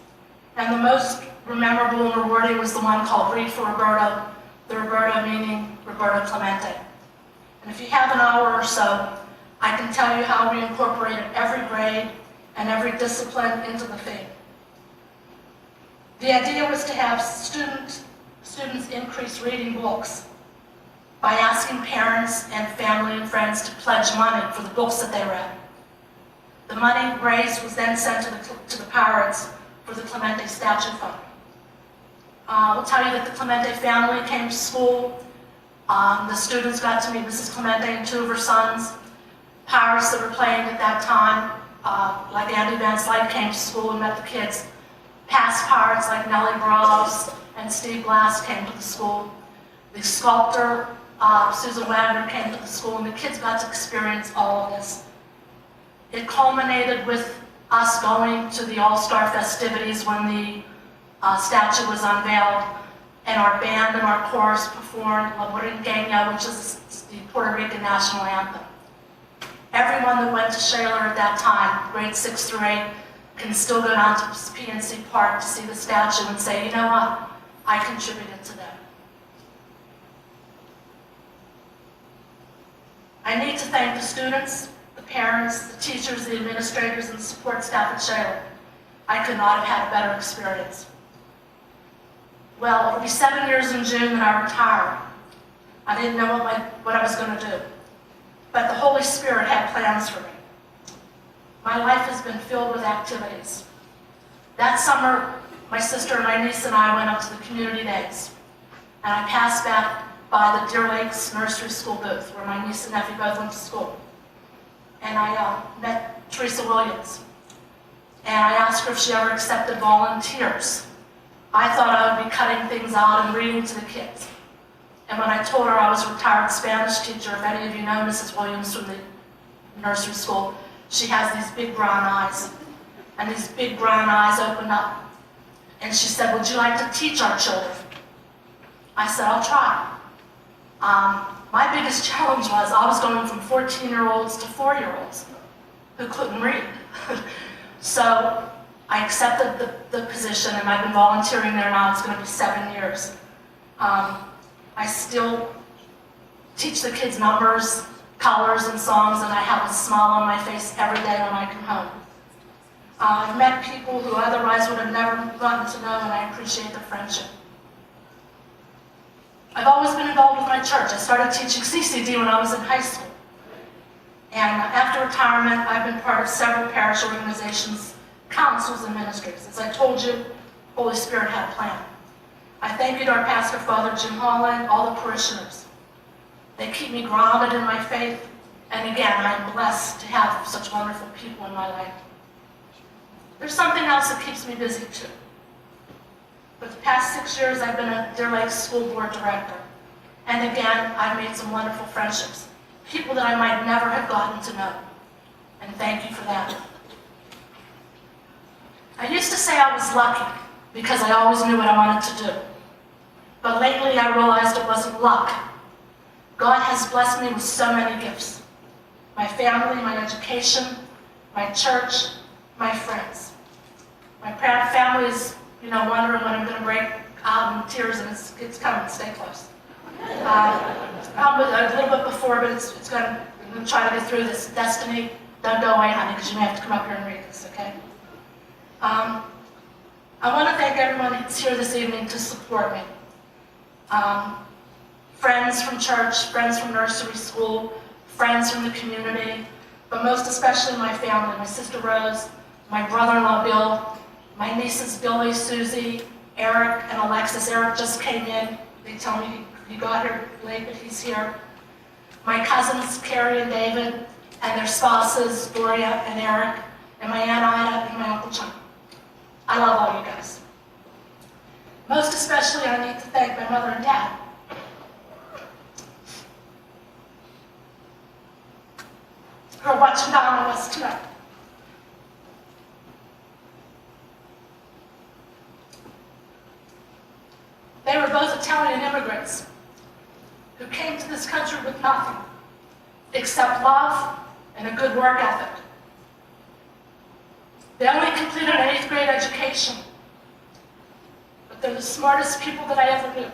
And the most memorable and rewarding was the one called Read for Roberto, the Roberto meaning Roberto Clemente. And if you have an hour or so, I can tell you how we incorporated every grade and every discipline into the theme. The idea was to have students increase reading books by asking parents and family and friends to pledge money for the books that they read. The money raised was then sent to the Pirates for the Clemente Statue Fund. I'll tell you that the Clemente family came to school. The students got to meet Mrs. Clemente and two of her sons. Pirates that were playing at that time, like Andy Van Slyke, came to school and met the kids. Past Pirates like Nellie Groves and Steve Glass came to the school. The sculptor, Susan Wagner, came to the school, and the kids got to experience all of this. It culminated with us going to the All-Star festivities when the statue was unveiled, and our band and our chorus performed La Borinqueña, which is the Puerto Rican national anthem. Everyone that went to Shaler at that time, grades 6 through 8, can still go down to PNC Park to see the statue and say, you know what, I contributed to that. I need to thank the students, the parents, the teachers, the administrators, and the support staff at Shaler. I could not have had a better experience. Well, it'll be 7 years in June that I retire. I didn't know what I was going to do, but the Holy Spirit had plans for me. My life has been filled with activities. That summer, my sister and my niece and I went up to the community days, and I passed back by the Deer Lakes Nursery School booth, where my niece and nephew both went to school. And I met Teresa Williams, and I asked her if she ever accepted volunteers. I thought I would be cutting things out and reading to the kids. And when I told her I was a retired Spanish teacher, if any of you know Mrs. Williams from the nursery school, she has these big brown eyes. And these big brown eyes opened up. And she said, would you like to teach our children? I said, I'll try. My biggest challenge was I was going from 14-year-olds to 4-year-olds who couldn't read. So I accepted the position, and I've been volunteering there now. It's going to be 7 years. I still teach the kids numbers, colors, and songs, and I have a smile on my face every day when I come home. I've met people who otherwise would have never gotten to know, and I appreciate their friendship. I've always been involved with my church. I started teaching CCD when I was in high school. And after retirement, I've been part of several parish organizations, councils, and ministries. As I told you, Holy Spirit had a plan. I thank you to our pastor, Father Jim Holland, all the parishioners. They keep me grounded in my faith, and again, I'm blessed to have such wonderful people in my life. There's something else that keeps me busy too. For the past 6 years, I've been a Deer Lakes School Board Director. And again, I've made some wonderful friendships. People that I might never have gotten to know. And thank you for that. I used to say I was lucky because I always knew what I wanted to do. But lately I realized it wasn't luck. God has blessed me with so many gifts. My family, my education, my church, my friends. My family is, wondering when I'm going to break out in tears, and it's coming. Stay close. Probably a little bit before, but it's going to. I'm going to try to get through this. Destiny, don't go away, honey, because you may have to come up here and read this, okay? I want to thank everyone that's here this evening to support me. Friends from church, friends from nursery school, friends from the community, but most especially my family, my sister Rose, my brother-in-law Bill, my nieces Billy, Susie, Eric, and Alexis. Eric just came in. They tell me he got here late, but he's here. My cousins Carrie and David, and their spouses Gloria and Eric, and my Aunt Ida and my Uncle John. I love all you guys. Most especially, I need to thank my mother and dad. Who are watching down on us tonight. They were both Italian immigrants who came to this country with nothing except love and a good work ethic. They only completed an 8th grade education, but they're the smartest people that I ever knew.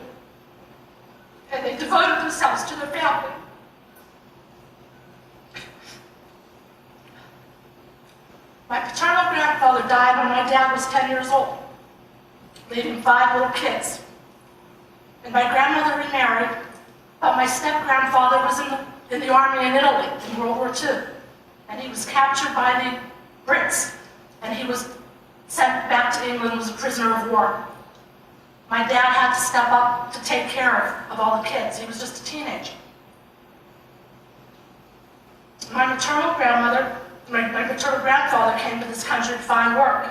And they devoted themselves to their family My paternal grandfather died when my dad was 10 years old, leaving 5 little kids. And my grandmother remarried, but my step-grandfather was in the army in Italy in World War II. And he was captured by the Brits, and he was sent back to England and was a prisoner of war. My dad had to step up to take care of all the kids. He was just a teenager. My maternal grandfather came to this country to find work,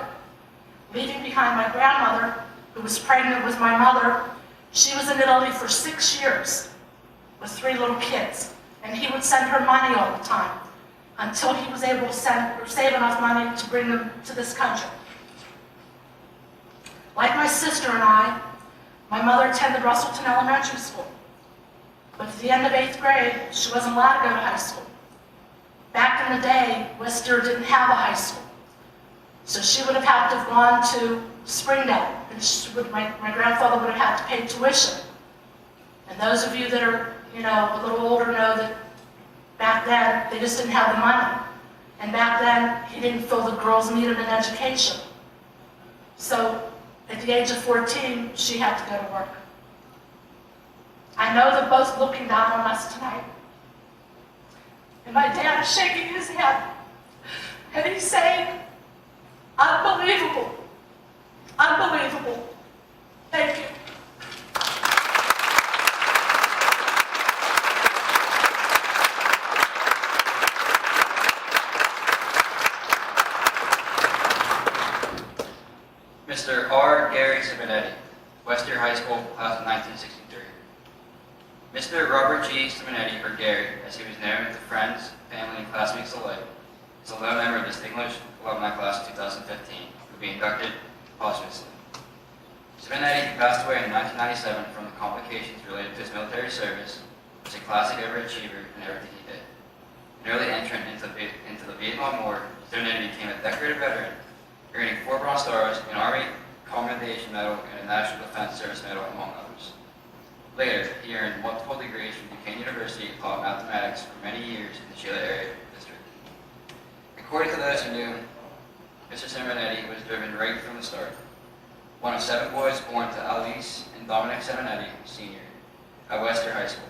leaving behind my grandmother, who was pregnant with my mother. She was in Italy for 6 years with 3 little kids, and he would send her money all the time until he was able to save enough money to bring them to this country. Like my sister and I, my mother attended Russellton Elementary School, but at the end of 8th grade, she wasn't allowed to go to high school. Back in the day, West Deer didn't have a high school, so she would have had to have gone to Springdale, and my grandfather would have had to pay tuition. And those of you that are, a little older know that back then, they just didn't have the money. And back then, he didn't feel the girls needed an education. So, at the age of 14, she had to go to work. I know they're both looking down on us tonight. And my dad is shaking his head. And he's saying, unbelievable. Unbelievable. Thank you. Mr. R. Gary Simonetti, West Deer High School, class of 1963. Mr. Robert G. Simonetti, or Gary, as he was known to friends, family, and classmates alike, is a low member of the Distinguished Alumni Class of 2015, who will be inducted posthumously. Simonetti, who passed away in 1997 from the complications related to his military service, was a classic overachiever in everything he did. An early entrant into the Vietnam War, Simonetti became a decorated veteran, earning 4 Bronze Stars, an Army Commendation Medal, and a National Defense Service Medal, among others. Later, he earned multiple degrees from Duquesne University and taught mathematics for many years in the Sheila area district. According to those who knew him, Mr. Simonetti was driven right from the start. One of 7 boys born to Alice and Dominic Simonetti, Sr., at West Deer High School.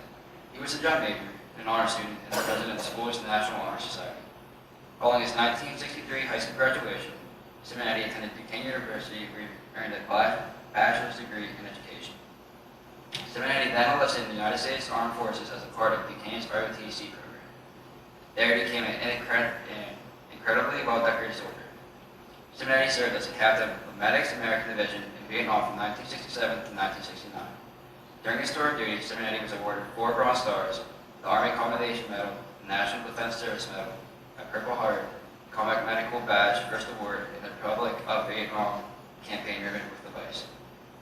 He was a drum major, an honor student, and the president of the school's National Honor Society. Following his 1963 high school graduation, Simonetti attended Duquesne University, where he earned a bachelor's degree in education. Simonetti then enlisted in the United States Armed Forces as a part of Duquesne's ROTC program. There he became an incredibly well-decorated soldier. Simonetti served as a captain of the Medics American Division in Vietnam from 1967 to 1969. During his tour of duty, Simonetti was awarded 4 Bronze Stars, the Army Commendation Medal, the National Defense Service Medal, a Purple Heart, Combat Medical Badge, First Award, and the Republic of Vietnam Campaign Ribbon with Device.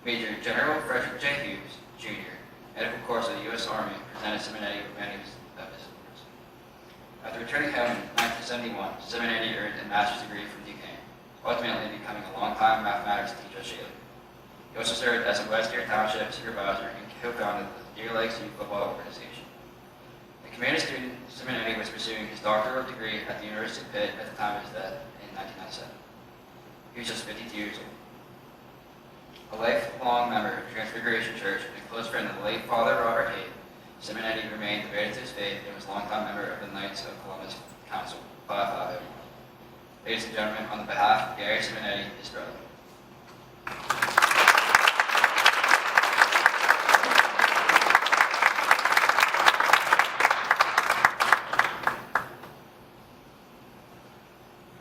Major General Frederick J. Hughes, Jr., Medical Corps of the U.S. Army, presented Simonetti with many of his awards. After returning home in 1971, Simonetti earned a master's degree from Duquesne, ultimately becoming a longtime mathematics teacher at Sheila. He also served as a West Deer Township supervisor and co-founded the Deer Lakes Youth Football Organization. A community student, Simonetti was pursuing his doctoral degree at the University of Pitt at the time of his death in 1997. He was just 52 years old. A lifelong member of Transfiguration Church and a close friend of the late Father Robert Haight, Simonetti remained devoted to his faith and was a longtime member of the Knights of Columbus Council, Phi Phi. Ladies and gentlemen, on behalf of Gary Simonetti, his brother.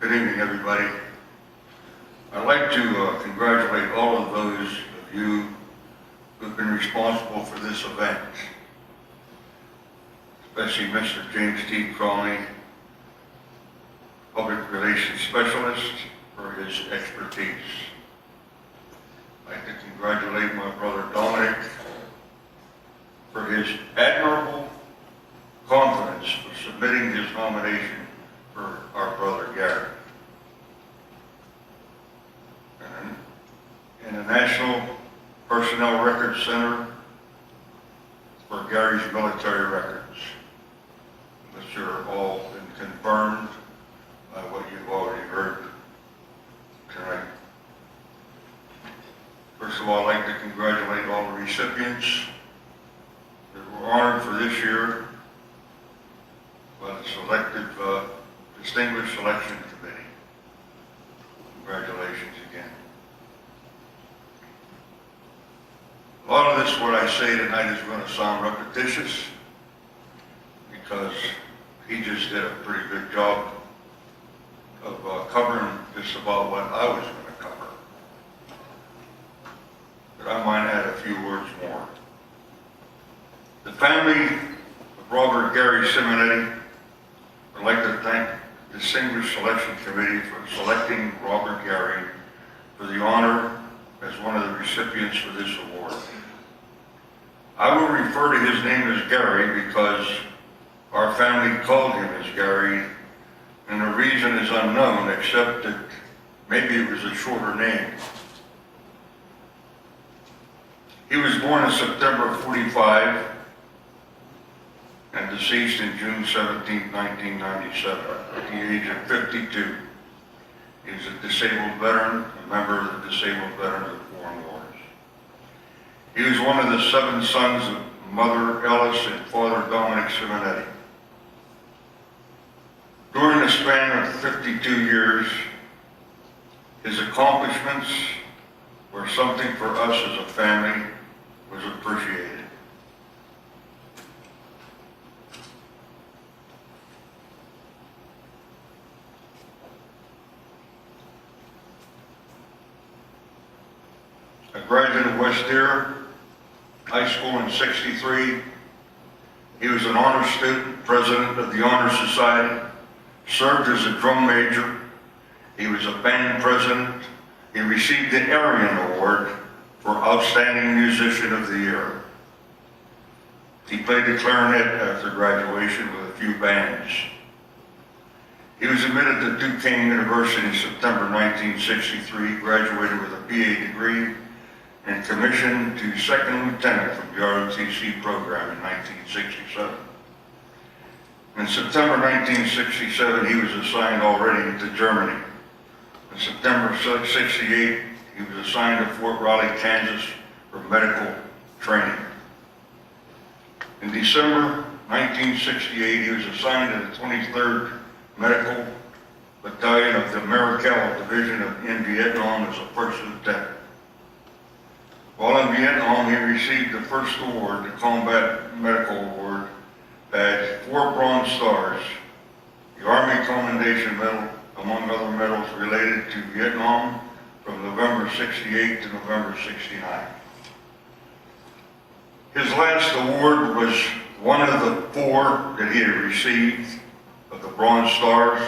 Good evening, everybody. I'd like to congratulate all of those of you who've been responsible for this event, especially Mr. James T. Crowley, Public Relations Specialist, for his expertise. I'd like to congratulate my brother Dominic for his admirable confidence for submitting his nomination for our brother Gary. And the National Personnel Records Center for Gary's military records, which are all been confirmed by what you've already heard First of all, I'd like to congratulate all the recipients that were honored for this year by the Distinguished Selection Committee. Congratulations again. A lot of this, what I say tonight, is going to sound repetitious because he just did a pretty good job of covering just about what I was going to cover. But I might add a few words more. The family of Robert Gary Simonetti would like to thank the Distinguished Selection Committee for selecting Robert Gary for the honor as one of the recipients for this award. I will refer to his name as Gary because our family called him as Gary, and the reason is unknown, except that maybe it was a shorter name. He was born in September 45 and deceased in June 17, 1997, at the age of 52. He was a disabled veteran, a member of the Disabled Veterans of Foreign Wars. He was one of the 7 sons of Mother Ellis and Father Dominic Simonetti. During the span of 52 years, his accomplishments were something for us as a family was appreciated. A graduate of West Deer High School in '63, he was an honor student, president of the Honor Society, served as a drum major. He was a band president. He received the Arian Award for Outstanding Musician of the Year. He played the clarinet after graduation with a few bands. He was admitted to Duquesne University in September 1963, graduated with a BA degree, and commissioned to second lieutenant from the ROTC program in 1967. In September 1967, he was assigned already to Germany. In September 68, he was assigned to Fort Riley, Kansas for medical training. In December 1968, he was assigned to the 23rd Medical Battalion of the Maricel Division in Vietnam as a first lieutenant. While in Vietnam, he received the first award, the Combat Medical Award, badge, 4 Bronze Stars, the Army Commendation Medal, among other medals related to Vietnam from November 68 to November 69. His last award was one of the 4 that he had received of the Bronze Stars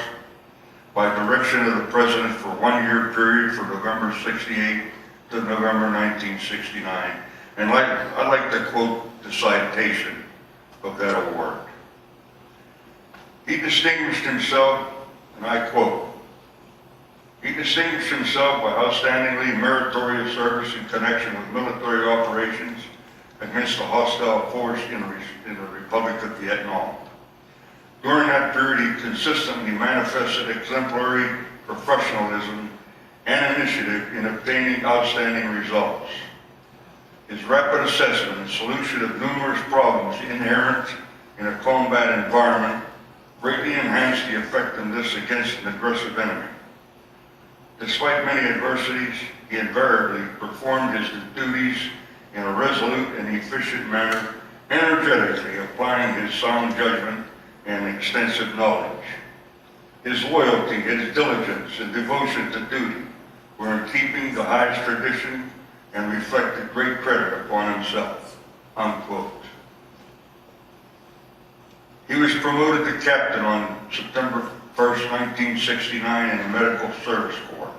by direction of the President for 1-year period from November 68 to November 1969. And I'd like to quote the citation of that award. He distinguished himself, and I quote, "He distinguished himself by outstandingly meritorious service in connection with military operations against a hostile force in the Republic of Vietnam. During that period, he consistently manifested exemplary professionalism and initiative in obtaining outstanding results. His rapid assessment and solution of numerous problems inherent in a combat environment greatly enhanced the effectiveness against an aggressive enemy. Despite many adversities, he invariably performed his duties in a resolute and efficient manner, energetically applying his sound judgment and extensive knowledge. His loyalty, his diligence, and devotion to duty were in keeping the highest tradition and reflected great credit upon himself," unquote. He was promoted to captain on September 1st, 1969 in the Medical Service Corps.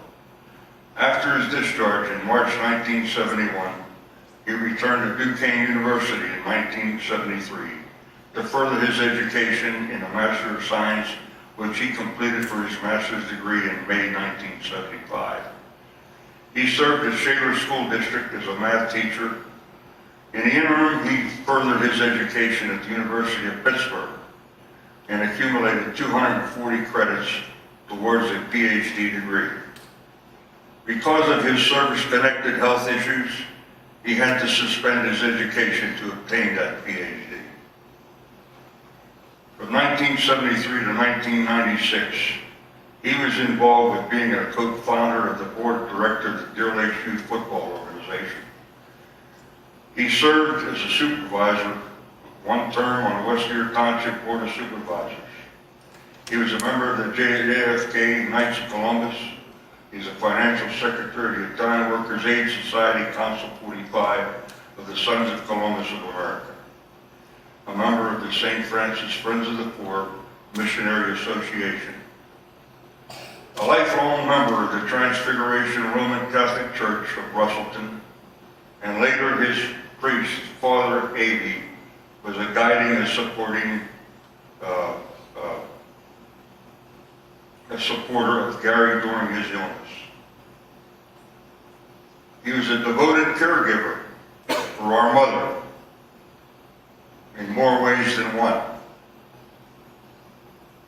After his discharge in March 1971, he returned to Duquesne University in 1973 to further his education in a Master of Science, which he completed for his master's degree in May 1975. He served at Shaler School District as a math teacher. In the interim, he furthered his education at the University of Pittsburgh and accumulated 240 credits towards a PhD degree. Because of his service-connected health issues, he had to suspend his education to obtain that PhD. From 1973 to 1996, he was involved with being a co-founder of the board of directors of the Deer Lakes Youth Football Organization. He served as a supervisor one term on the West Deer Township Board of Supervisors. He was a member of the JFK Knights of Columbus. He's a financial secretary of the Italian Workers Aid Society, Council 45 of the Sons of Columbus of America. A member of the St. Francis Friends of the Poor Missionary Association. A lifelong member of the Transfiguration Roman Catholic Church of Russellton, and later his priest, Father Avey, was a guiding and supporting a supporter of Gary during his illness. He was a devoted caregiver for our mother in more ways than one.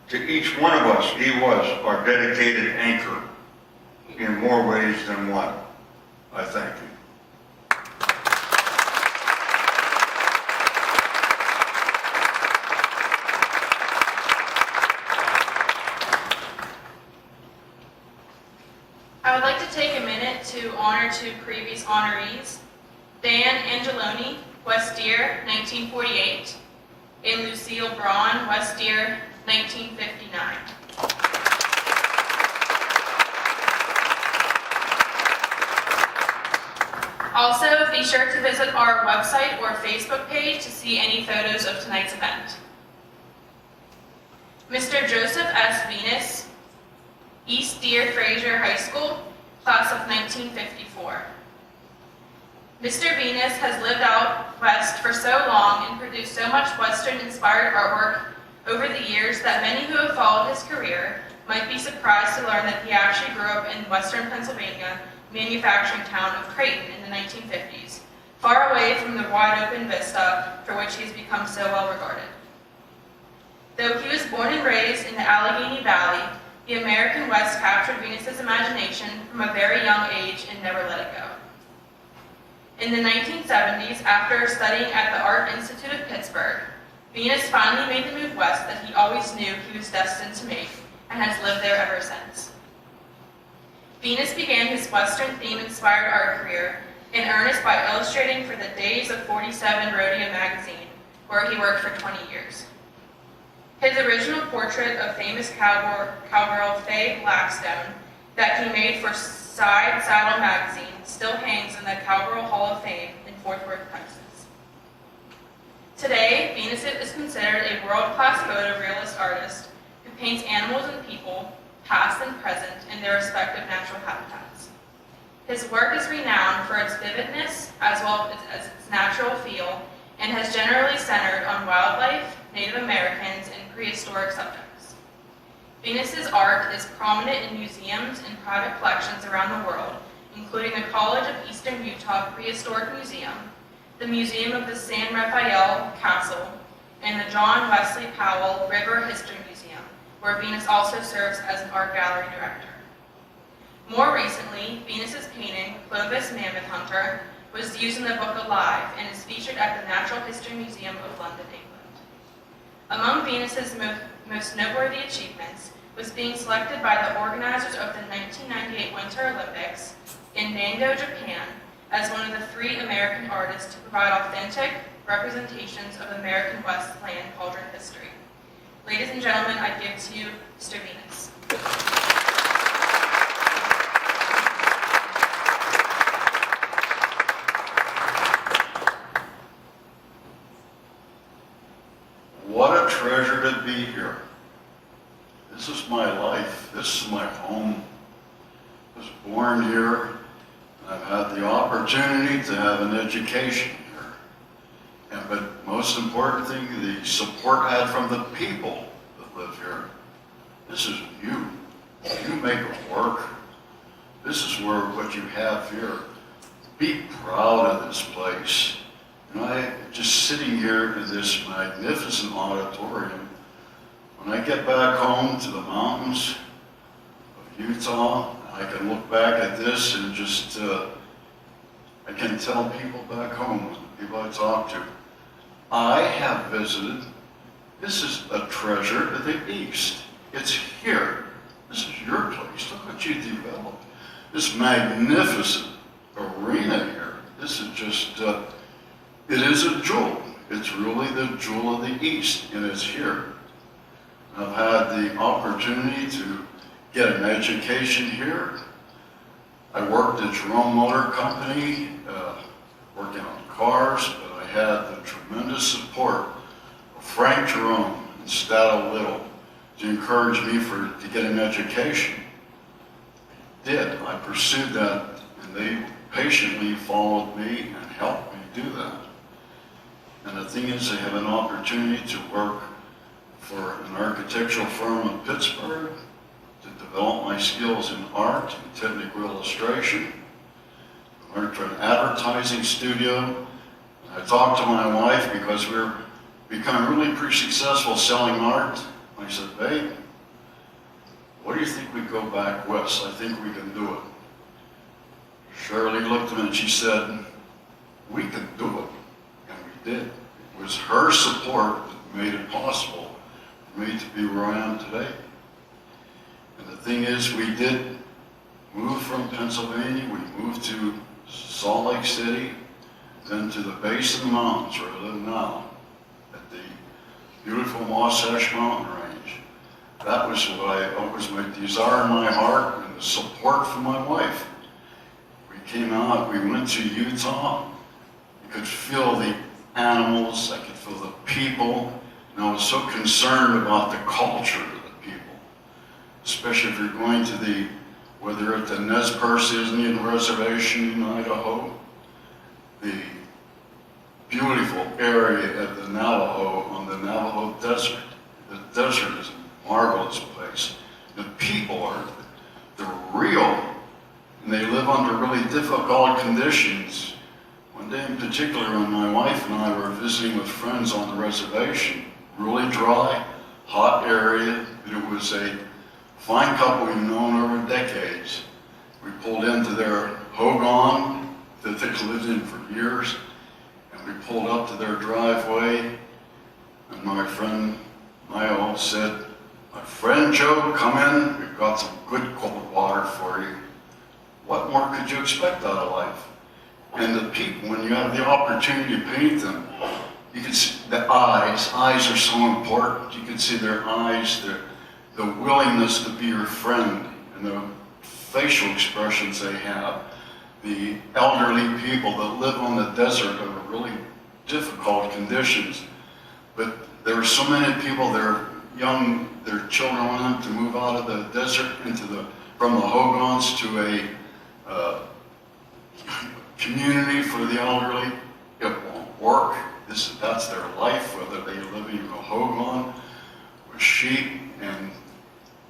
To each one of us, he was our dedicated anchor in more ways than one. I thank you. I would like to take a minute to honor two previous honorees, Dan Angeloni, West Deer, 1948, and Lucille Braun, West Deer, 1959. Also, be sure to visit our website or Facebook page to see any photos of tonight's event. Mr. Joseph S. Venus, East Deer Fraser High School, class of 1954. Mr. Venus has lived out west for so long and produced so much Western-inspired artwork over the years that many who have followed his career might be surprised to learn that he actually grew up in western Pennsylvania manufacturing town of Creighton in the 1950s, far away from the wide-open vista for which he has become so well regarded. Though he was born and raised in the Allegheny Valley, the American West captured Venus's imagination from a very young age and never let it go. In the 1970s, after studying at the Art Institute of Pittsburgh, Venus finally made the move west that he always knew he was destined to make, and has lived there ever since. Venus began his Western theme-inspired art career in earnest by illustrating for the Days of 47 Rodeo magazine, where he worked for 20 years. His original portrait of famous cowgirl Faye Blackstone that he made for Side Saddle magazine still hangs in the Cowgirl Hall of Fame in Fort Worth, Texas. Today, Venus is considered a world-class photorealist artist who paints animals and people, past and present, in their respective natural habitats. His work is renowned for its vividness as well as its natural feel, and has generally centered on wildlife, Native Americans, and prehistoric subjects. Venus's art is prominent in museums and private collections around the world, including the College of Eastern Utah Prehistoric Museum, the Museum of the San Rafael Castle, and the John Wesley Powell River History Museum, where Venus also serves as an art gallery director. More recently, Venus's painting, Clovis Mammoth Hunter, was used in the book Alive and is featured at the Natural History Museum of London, England. Among Venus's most noteworthy achievements was being selected by the organizers of the 1998 Winter Olympics in Nango, Japan, as one of the 3 American artists to provide authentic representations of American West land cauldron history. Ladies and gentlemen, I give to you Mr. Venus. What a treasure to be here. This is my life. This is my home. I was born here, and I've had the opportunity to have an education here. But most important thing, the support I had from the people that live here. This is you. You make it work. This is what you have here. Be proud of this place. Just sitting here in this magnificent auditorium, when I get back home to the mountains of Utah, I can look back at this and just, I can tell people back home, people I talk to, I have visited. This is a treasure to the East. It's here. This is your place. Look what you developed. This magnificent arena here. This is just, it is a jewel. It's really the jewel of the East, and it's here. I've had the opportunity to get an education here. I worked at Jerome Motor Company, working on cars, but I had the tremendous support of Frank Jerome and Stato Little to encourage me to get an education. I did. I pursued that, and they patiently followed me and helped me do that. And the thing is, I have an opportunity to work for an architectural firm in Pittsburgh to develop my skills in art and technical illustration. I worked for an advertising studio. I talked to my wife because we were becoming really pretty successful selling art. I said, babe, what do you think we go back west? I think we can do it. Shirley looked at me and she said, we can do it. And we did. It was her support that made it possible for me to be where I am today. And the thing is, we did move from Pennsylvania. We moved to Salt Lake City, then to the base of the mountains where I live now, at the beautiful Wasatch Mountain Range. That was what was my desire in my heart, and the support from my wife. We came out, we went to Utah. I could feel the animals, I could feel the people, and I was so concerned about the culture of the people. Especially if you're going to whether at the Nez Perce Indian Reservation in Idaho, the beautiful area of the Navajo on the Navajo Desert. The desert is a marvelous place. The people they're real, and they live under really difficult conditions. One day in particular, when my wife and I were visiting with friends on the reservation, really dry, hot area, it was a fine couple we've known over decades. We pulled into their hogan that they lived in for years, and we pulled up to their driveway, and my friend Mayo said, my friend Joe, come in, we've got some good cold water for you. What more could you expect out of life? And the people, when you have the opportunity to paint them, you can see the eyes. Eyes are so important. You can see their eyes, the willingness to be your friend, and the facial expressions they have. The elderly people that live on the desert under really difficult conditions. But there are so many people, their children want them to move out of the desert from the hogans to a community for the elderly. It won't work. That's their life, whether they live in a hogan with sheep, and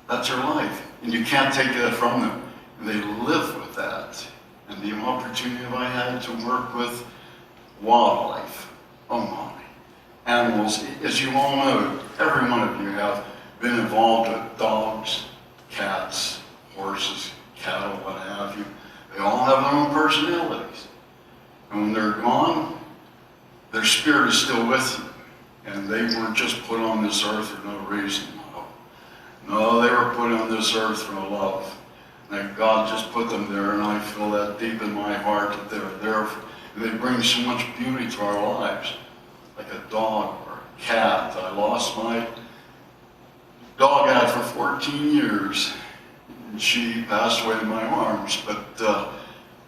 that's their life. And you can't take that from them. And they live with that. And the opportunity I had to work with wildlife, oh my, animals. As you all know, every one of you have been involved with dogs, cats, horses, cattle, what have you. They all have their own personalities. And when they're gone, their spirit is still with them. And they weren't just put on this earth for no reason. No, they were put on this earth for love. And God just put them there, and I feel that deep in my heart that they're there. And they bring so much beauty to our lives. Like a dog or a cat. I lost my dog I had for 14 years. And she passed away in my arms, but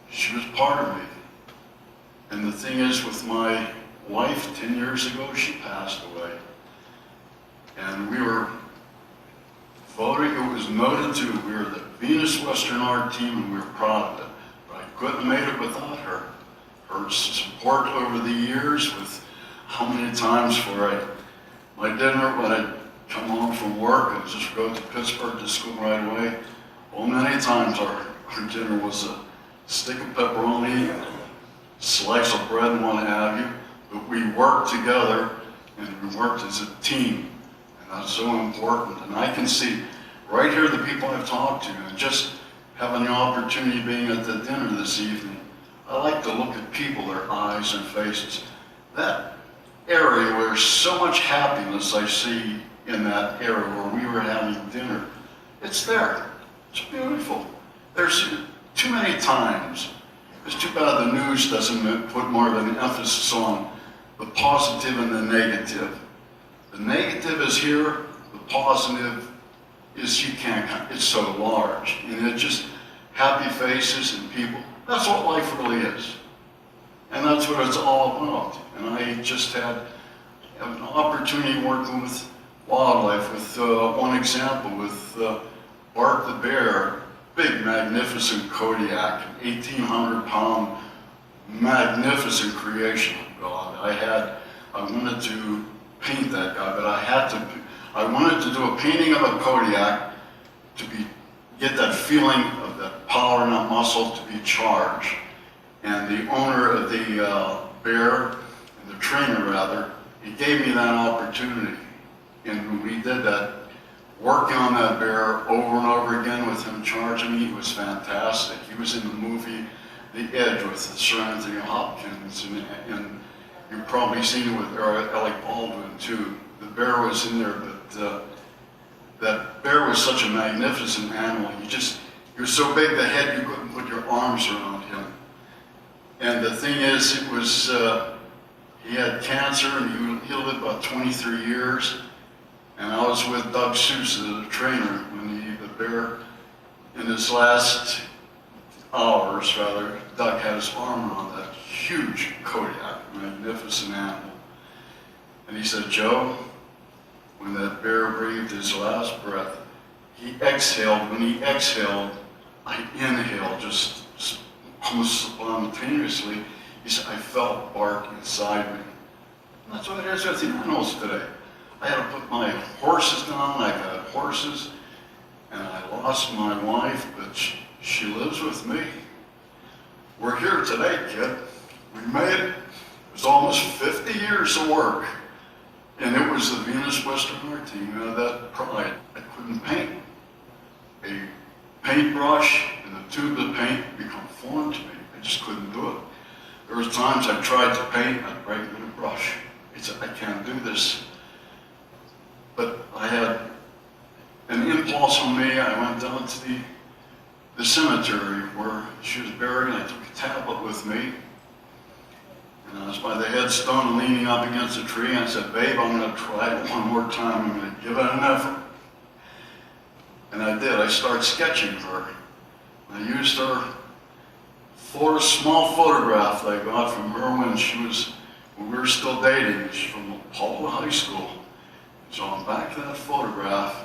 she was part of me. And the thing is, with my wife, 10 years ago, she passed away. And we were voted, it was noted too, we were the Venus Western Art team, and we were proud of it. But I couldn't have made it without her. Her support over the years, with how many times for my dinner when I'd come home from work and just go to Pittsburgh to school right away. Well, many times our dinner was a stick of pepperoni, a slice of bread, and what have you. But we worked together, and we worked as a team. And that's so important. And I can see right here the people I've talked to, and just having the opportunity of being at the dinner this evening, I like to look at people, their eyes and faces. That area where so much happiness I see in that area where we were having dinner, it's there. It's beautiful. There's too many times. It's too bad the news doesn't put more of an emphasis on the positive and the negative. The negative is here, the positive is you can't, it's so large. And it's just happy faces and people. That's what life really is. And that's what it's all about. And I just had an opportunity working with wildlife, with one example, with Bart the bear, big, magnificent Kodiak, 1,800-pound, magnificent creation of God. I wanted to paint that guy, but I wanted to do a painting of a Kodiak to get that feeling of that power and that muscle to be charged. And the owner of the bear, and the trainer rather, he gave me that opportunity. And we did that, working on that bear over and over again with him charging me. He was fantastic. He was in the movie The Edge with Sir Anthony Hopkins, and you've probably seen it with Alec Baldwin too. The bear was in there, but that bear was such a magnificent animal. He was so big the head you couldn't put your arms around him. And the thing is, it was, he had cancer and he lived about 23 years. And I was with Doug Seuss, the trainer, when the bear, in his last hours, rather, Doug had his arm around that huge Kodiak, magnificent animal. And he said, "Joe, when that bear breathed his last breath, he exhaled. When he exhaled, I inhaled just almost spontaneously." He said, "I felt Bart inside me." And that's what it is with the animals today. I had to put my horses down. I've had horses, and I lost my wife, but she lives with me. We're here today, kid. We made it. It was almost 50 years of work, and it was the Venus Western Art team. You know, that pride. I couldn't paint. A paintbrush and a tube of paint become foreign to me. I just couldn't do it. There was times I tried to paint, I'd break with a brush. I can't do this. But I had an impulse on me. I went down to the cemetery where she was buried, and I took a tablet with me. And I was by the headstone leaning up against a tree, and I said, "Babe, I'm going to try it one more time. I'm going to give it an effort." And I did. I started sketching her. I used her small photograph that I got from her when we were still dating. She's from Paula High School. So on the back of that photograph,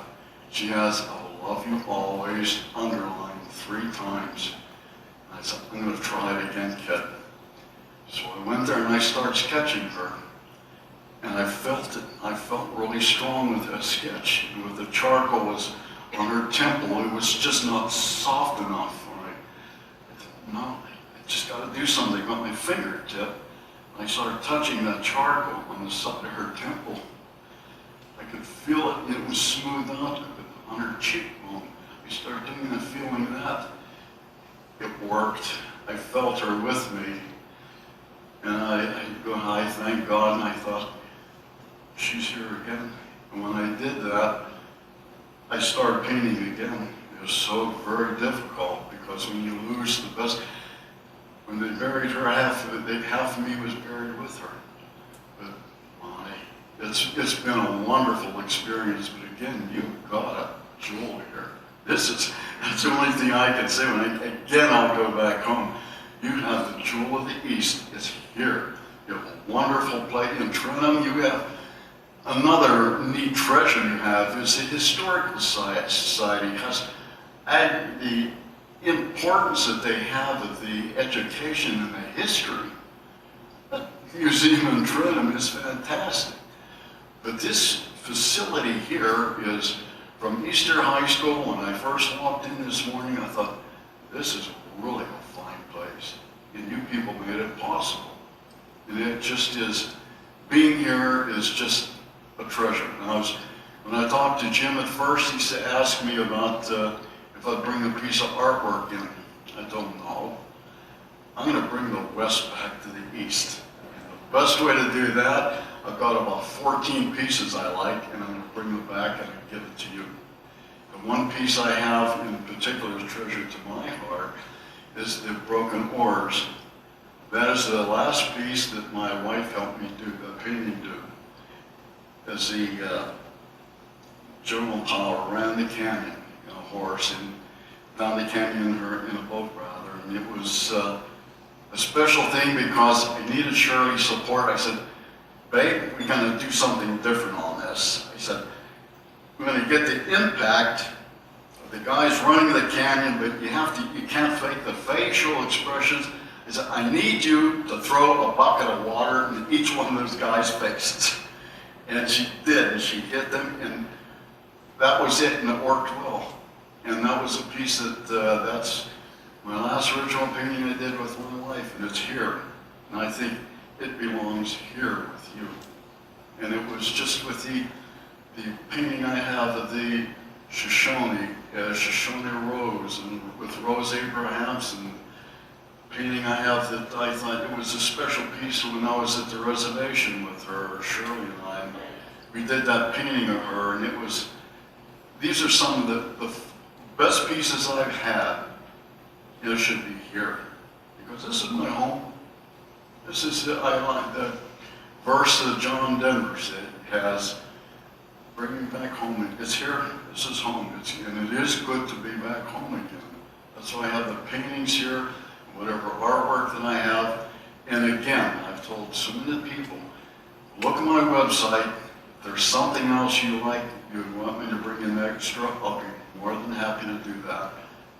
she has "I love you always" underlined 3 times. And I said, "I'm going to try it again, kid." So I went there and I started sketching her. And I felt it. I felt really strong with that sketch. And with the charcoal was on her temple, it was just not soft enough for me. I thought, no, I just got to do something with my fingertip. And I started touching that charcoal on the side of her temple. I could feel it. It was smoothed out on her cheekbone. I started doing that, feeling that. It worked. I felt her with me. And I thank God, and I thought, she's here again. And when I did that, I started painting again. It was so very difficult, because when you lose the best, when they buried her, half of me was buried with her. But it's been a wonderful experience. But again, you've got a jewel here. That's the only thing I can say. I'll go back home. You have the jewel of the East. It's here. You have a wonderful place in Trentham. You have another neat treasure you have is the Historical Society has added the importance that they have of the education and the history. That museum in Trentham is fantastic. But this facility here is from Easter High School. When I first walked in this morning, I thought, this is really a fine place. And you people made it possible. And it just is, being here is just a treasure. And when I talked to Jim at first, he asked me about if if I bring a piece of artwork in. I don't know. I'm going to bring the West back to the East. And the best way to do that, I've got about 14 pieces I like, and I'm going to bring them back and I'll give it to you. The one piece I have in particular is treasure to my heart is the broken oars. That is the last piece that my wife helped me do, the painting do. As the General Power ran the canyon in a horse, and down the canyon in a boat rather, and it was a special thing because I needed Shirley's support. I said, babe, we're going to do something different on this. I said, we're going to get the impact of the guys running the canyon, but you can't fake the facial expressions. I said, I need you to throw a bucket of water in each one of those guys' faces. And she did, and she hit them, and that was it, and it worked well. And that was a piece that's my last original painting I did with my wife, and it's here. And I think it belongs here with you. And it was just with the painting I have of the Shoshone Rose, and with Rose Abrahamson, painting I have that I thought it was a special piece when I was at the reservation with her, Shirley and I. We did that painting of her, and it was, these are some of the best pieces I've had. It should be here, because this is my home. This is, I like the verse that John Denver said has, bring me back home. It's here, this is home, and it is good to be back home again. That's why I have the paintings here, whatever artwork that I have. And again, I've told so many people, look at my website. If there's something else you like, you want me to bring in extra, I'll be more than happy to do that.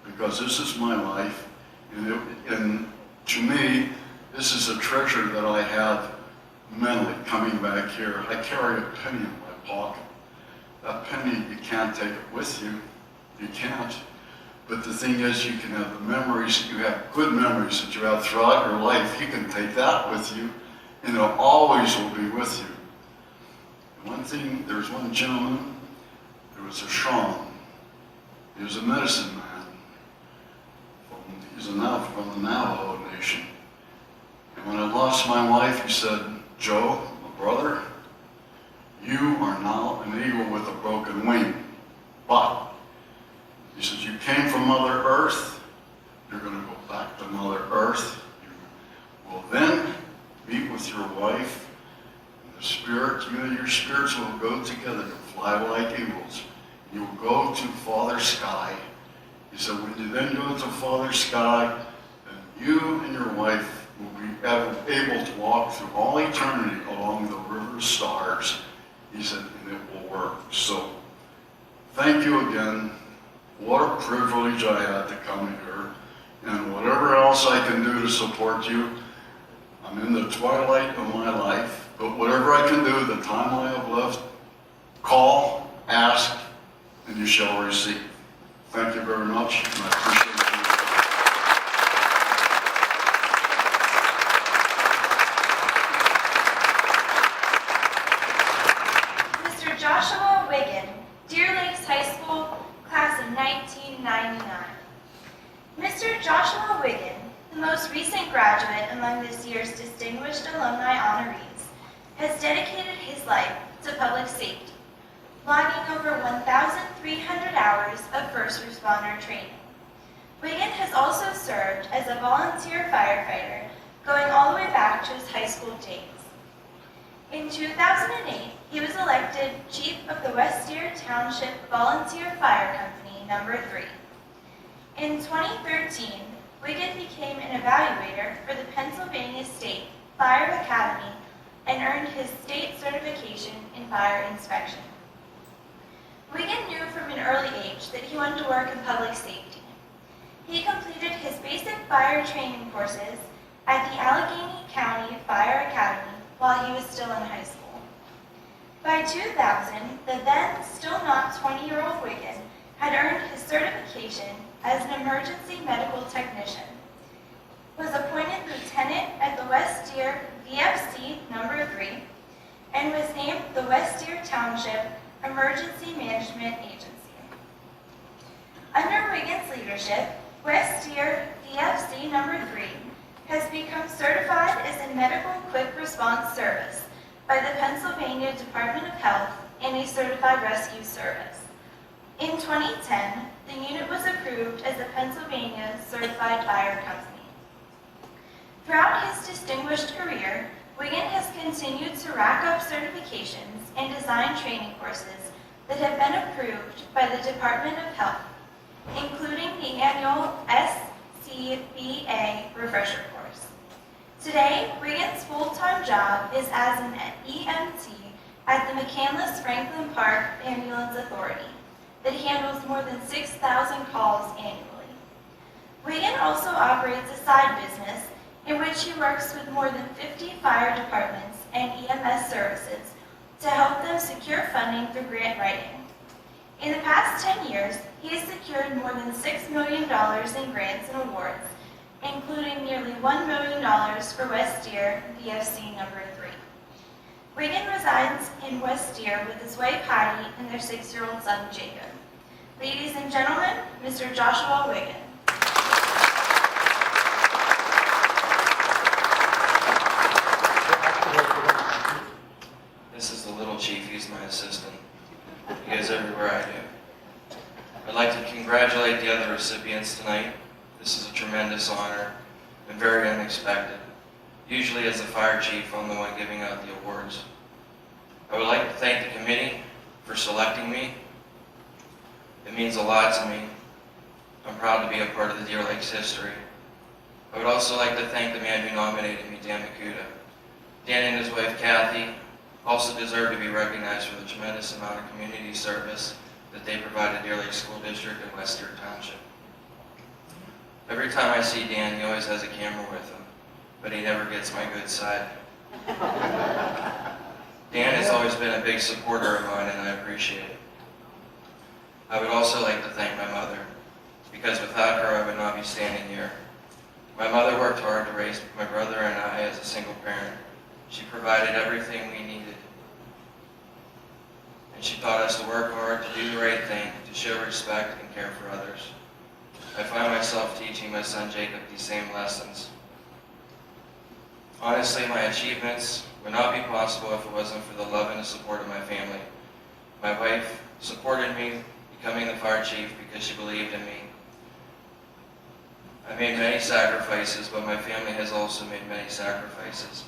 Because this is my life, and to me, this is a treasure that I have mentally coming back here. I carry a penny in my pocket. That penny, you can't take it with you. You can't. But the thing is, you can have the memories, you have good memories that you have throughout your life. You can take that with you, and it always will be with you. And one thing, there's one gentleman, there was a Sean. He was a medicine man. He's from the Navajo Nation. And when I lost my wife, he said, Joe, my brother, you are now an eagle with a broken wing. But he says, you came from Mother Earth, you're going to go back to Mother Earth. You will then meet with your wife, and the spirit, you and your spirits will go together to fly like eagles. You will go to Father Sky. He said, when you then go to Father Sky, then you and your wife will be able to walk through all eternity along the river of stars. He said, and it will work. So, thank you again. What a privilege I had to come here. And whatever else I can do to support you, I'm in the twilight of my life. But whatever I can do, the time I have left, call, ask, and you shall receive. Thank you very much, and I appreciate Mr. Joshua Wiegand, Deer Lakes High School, class of 1999. Mr. Joshua Wiegand, the most recent graduate among this year's distinguished alumni honorees, has dedicated his life to public safety, logging over 1,300 hours of first responder training. Wiegand has also served as a volunteer firefighter, going all the way back to his high school days. In 2008, he was elected Chief of the West Deer Township Volunteer Fire Company No. 3. In 2013, Wiegand became an evaluator for the Pennsylvania State Fire Academy and earned his state certification in fire inspection. Wiegand knew from an early age that he wanted to work in public safety. He completed his basic fire training courses at the Allegheny County Fire Academy while he was still in high school. By 2000, the then still not 20-year-old Wiegand had earned his certification as an emergency medical technician, was appointed lieutenant at the West Deer VFC No. 3, and was named the West Deer Township Emergency Management Agency. Under Wiegand's West Deer DFC number 3 has become certified as a medical quick response service by the Pennsylvania Department of Health and a certified rescue service. In 2010, the unit was approved as a Pennsylvania Certified Fire Company. Throughout his distinguished career, Wiegand has continued to rack up certifications and design training courses that have been approved by the Department of Health, including the annual SCBA refresher course. Today, Wiegand's full-time job is as an EMT at the McCandless Franklin Park Ambulance Authority that handles more than 6,000 calls annually. Wiegand also operates a side business in which he works with more than 50 fire departments and EMS services to help them secure funding through grant writing. In the past 10 years, he has secured more than $6 million in grants and awards, including nearly $1 million for West Deer DFC number 3. Wiegand resides in West Deer with his wife Heidi and their 6-year-old son Jacob. Ladies and gentlemen, Mr. Joshua Wiegand. This is the little chief, he's my assistant. He goes everywhere I do. I'd like to congratulate the other recipients tonight. This is a tremendous honor and very unexpected. Usually as the fire chief, I'm the one giving out the awards. I would like to thank the committee for selecting me. It means a lot to me. I'm proud to be a part of the Deer Lakes history. I would also like to thank the man who nominated me, Dan Makuta. Dan and his wife, Kathy, also deserve to be recognized for the tremendous amount of community service that they provide to Deer Lake School District and West Deer Township. Every time I see Dan, he always has a camera with him, but he never gets my good side. Dan has always been a big supporter of mine, and I appreciate it. I would also like to thank my mother, because without her, I would not be standing here. My mother worked hard to raise my brother and I as a single parent. She provided everything we needed. And she taught us to work hard, to do the right thing, to show respect and care for others. I find myself teaching my son Jacob these same lessons. Honestly, my achievements would not be possible if it wasn't for the love and the support of my family. My wife supported me becoming the fire chief because she believed in me. I made many sacrifices, but my family has also made many sacrifices,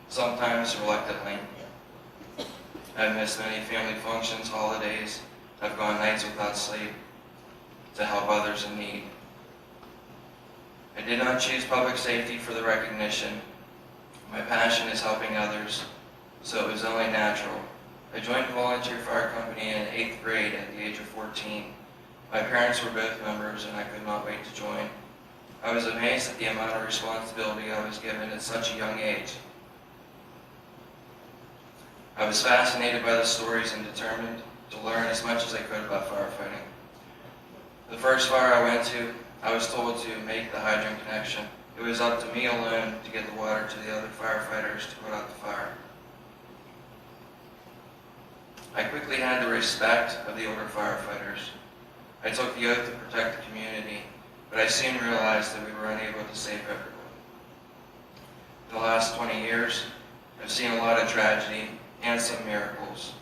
sometimes reluctantly. I've missed many family functions, holidays. I've gone nights without sleep to help others in need. I did not choose public safety for the recognition. My passion is helping others, so it was only natural. I joined the volunteer fire company in 8th grade at the age of 14. My parents were both members and I could not wait to join. I was amazed at the amount of responsibility I was given at such a young age. I was fascinated by the stories and determined to learn as much as I could about firefighting. The first fire I went to, I was told to make the hydrant connection. It was up to me alone to get the water to the other firefighters to put out the fire. I quickly had the respect of the older firefighters. I took the oath to protect the community, but I soon realized that we were unable to save everyone. In the last 20 years, I've seen a lot of tragedy and some miracles.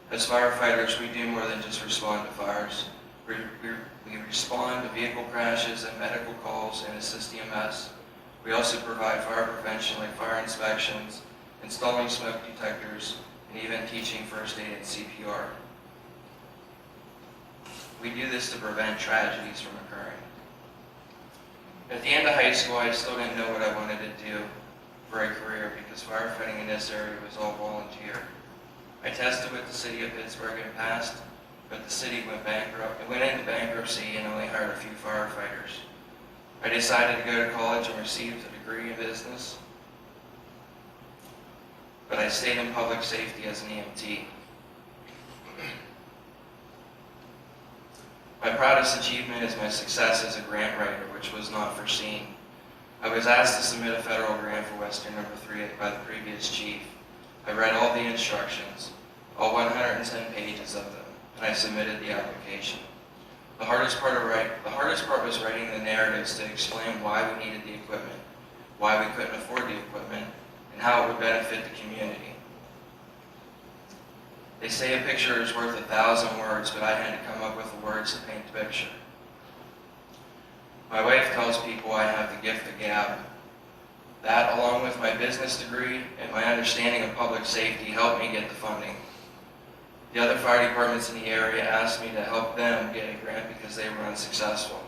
As firefighters, we do more than just respond to fires. We respond to vehicle crashes and medical calls and assist EMS. We also provide fire prevention like fire inspections, installing smoke detectors, and even teaching first aid and CPR. We do this to prevent tragedies from occurring. At the end of high school, I still didn't know what I wanted to do for a career because firefighting in this area was all volunteer. I tested with the city of Pittsburgh and passed, but the city went into bankruptcy and only hired a few firefighters. I decided to go to college and received a degree in business, but I stayed in public safety as an EMT. My proudest achievement is my success as a grant writer, which was not foreseen. I was asked to submit a federal grant for Western number 3 by the previous chief. I read all the instructions, all 110 pages of them, and I submitted the application. The hardest part was writing the narratives to explain why we needed the equipment, why we couldn't afford the equipment, and how it would benefit the community. They say a picture is worth 1,000 words, but I had to come up with the words to paint the picture. My wife tells people I have the gift of gab. That, along with my business degree and my understanding of public safety, helped me get the funding. The other fire departments in the area asked me to help them get a grant because they were unsuccessful.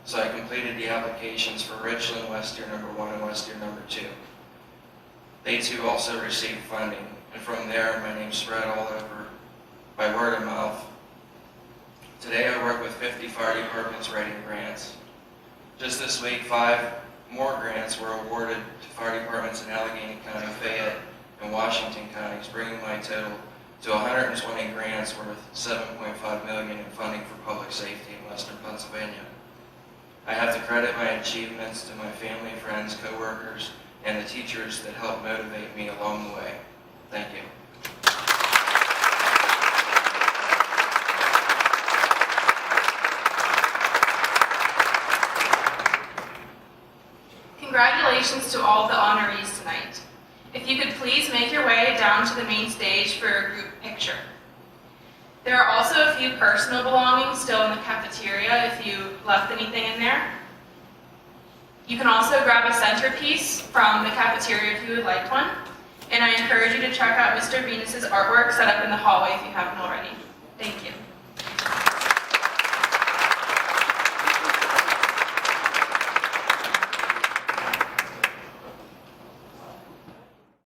So I completed the applications for Richland, West Deer number 1 and West Deer number 2. They too also received funding, and from there my name spread all over by word of mouth. Today I work with 50 fire departments writing grants. Just this week, 5 more grants were awarded to fire departments in Allegheny County, Fayette, and Washington counties, bringing my total to 120 grants worth $7.5 million in funding for public safety in Western Pennsylvania. I have to credit my achievements to my family, friends, co-workers, and the teachers that helped motivate me along the way. Thank you. Congratulations to all the honorees tonight. If you could please make your way down to the main stage for a group picture. There are also a few personal belongings still in the cafeteria if you left anything in there. You can also grab a centerpiece from the cafeteria if you would like one. And I encourage you to check out Mr. Venus's artwork set up in the hallway if you haven't already. Thank you.